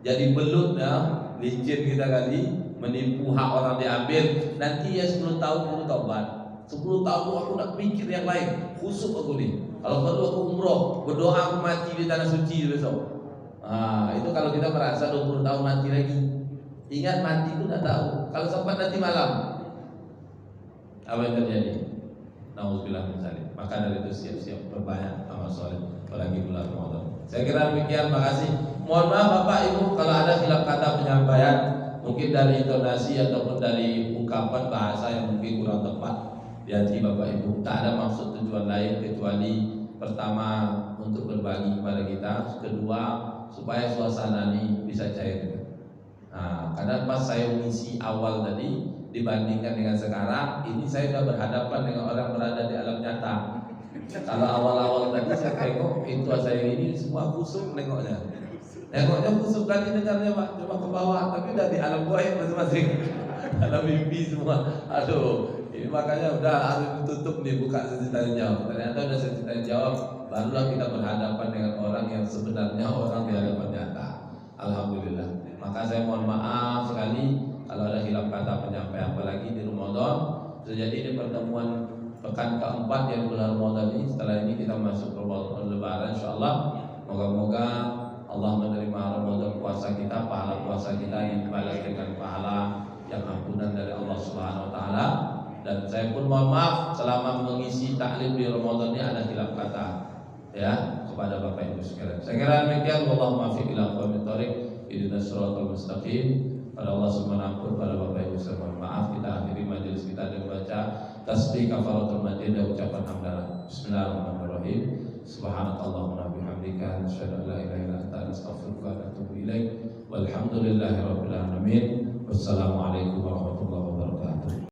Jadi belut ya, licin kita kali, menipu hak orang diambil. Nanti ya 10 tahun aku taubat, 10 tahun aku nak pikir yang lain, khusyuk aku nih. Kalau perlu aku umroh, berdoa aku mati di tanah suci besok. Itu kalau kita merasa 20 tahun mati lagi. Ingat mati itu dah tahu. Kalau sempat nanti malam, apa yang terjadi? Nauzubillah min dzalik. Maka dari itu siap-siap berbanyak amal soleh apalagi bulan Ramadan. Saya kira demikian, makasih. Mohon maaf Bapak Ibu kalau ada khilaf kata penyampaian, mungkin dari intonasi ataupun dari ungkapan bahasa yang mungkin kurang tepat di hati Bapak Ibu. Tak ada maksud tujuan lain kecuali pertama untuk berbagi kepada kita, kedua supaya suasana ini bisa cair. Karena pas saya mengisi awal tadi dibandingkan dengan sekarang, ini saya sudah berhadapan dengan orang berada di alam nyata. Kalau awal-awal tadi saya tengok itu saya ini semua kusuk nengoknya kusuk kali dengarnya Pak, cuma ke bawah, tapi udah di alam gaib masing-masing, alam mimpi semua. Aduh, ini makanya udah harus ditutup nih, buka sesi tanya jawab. Ternyata udah sesi tanya jawab, barulah kita berhadapan dengan orang yang sebenarnya orang di hadapan nyata. Alhamdulillah. Maka saya mohon maaf sekali kalau ada hilaf kata penyampaian, apalagi di Ramadan. Jadi ini pertemuan pekan keempat yang bulan Ramadan ini. Setelah ini kita masuk Ramadan Lebaran, insyaallah. Moga-moga Allah menerima Ramadan puasa kita, pahala puasa kita yang dibalas dengan pahala yang ampunan dari Allah Subhanahu Wa Taala. Dan saya pun mohon maaf selama mengisi taklim di Ramadan ini ada hilaf kata ya kepada Bapak Ibu sekalian. Saya kira demikian. Wallahu muwaffiq ila aqwamit thoriq. Ihdinas siratal mustaqim. Pada Allah Subhanahu pada Bapak Ibu sekalian. Maaf kita akhiri majelis kita dengan baca tasbih kafaratul majid dan ucapan hamdalah. Bismillahirrahmanirrahim. Subhanakallahumma bihamdika asyhadu an la ilaha illa anta astaghfiruka wa atubu ilaik. Walhamdulillahirabbil alamin. Wassalamualaikum warahmatullahi wabarakatuh.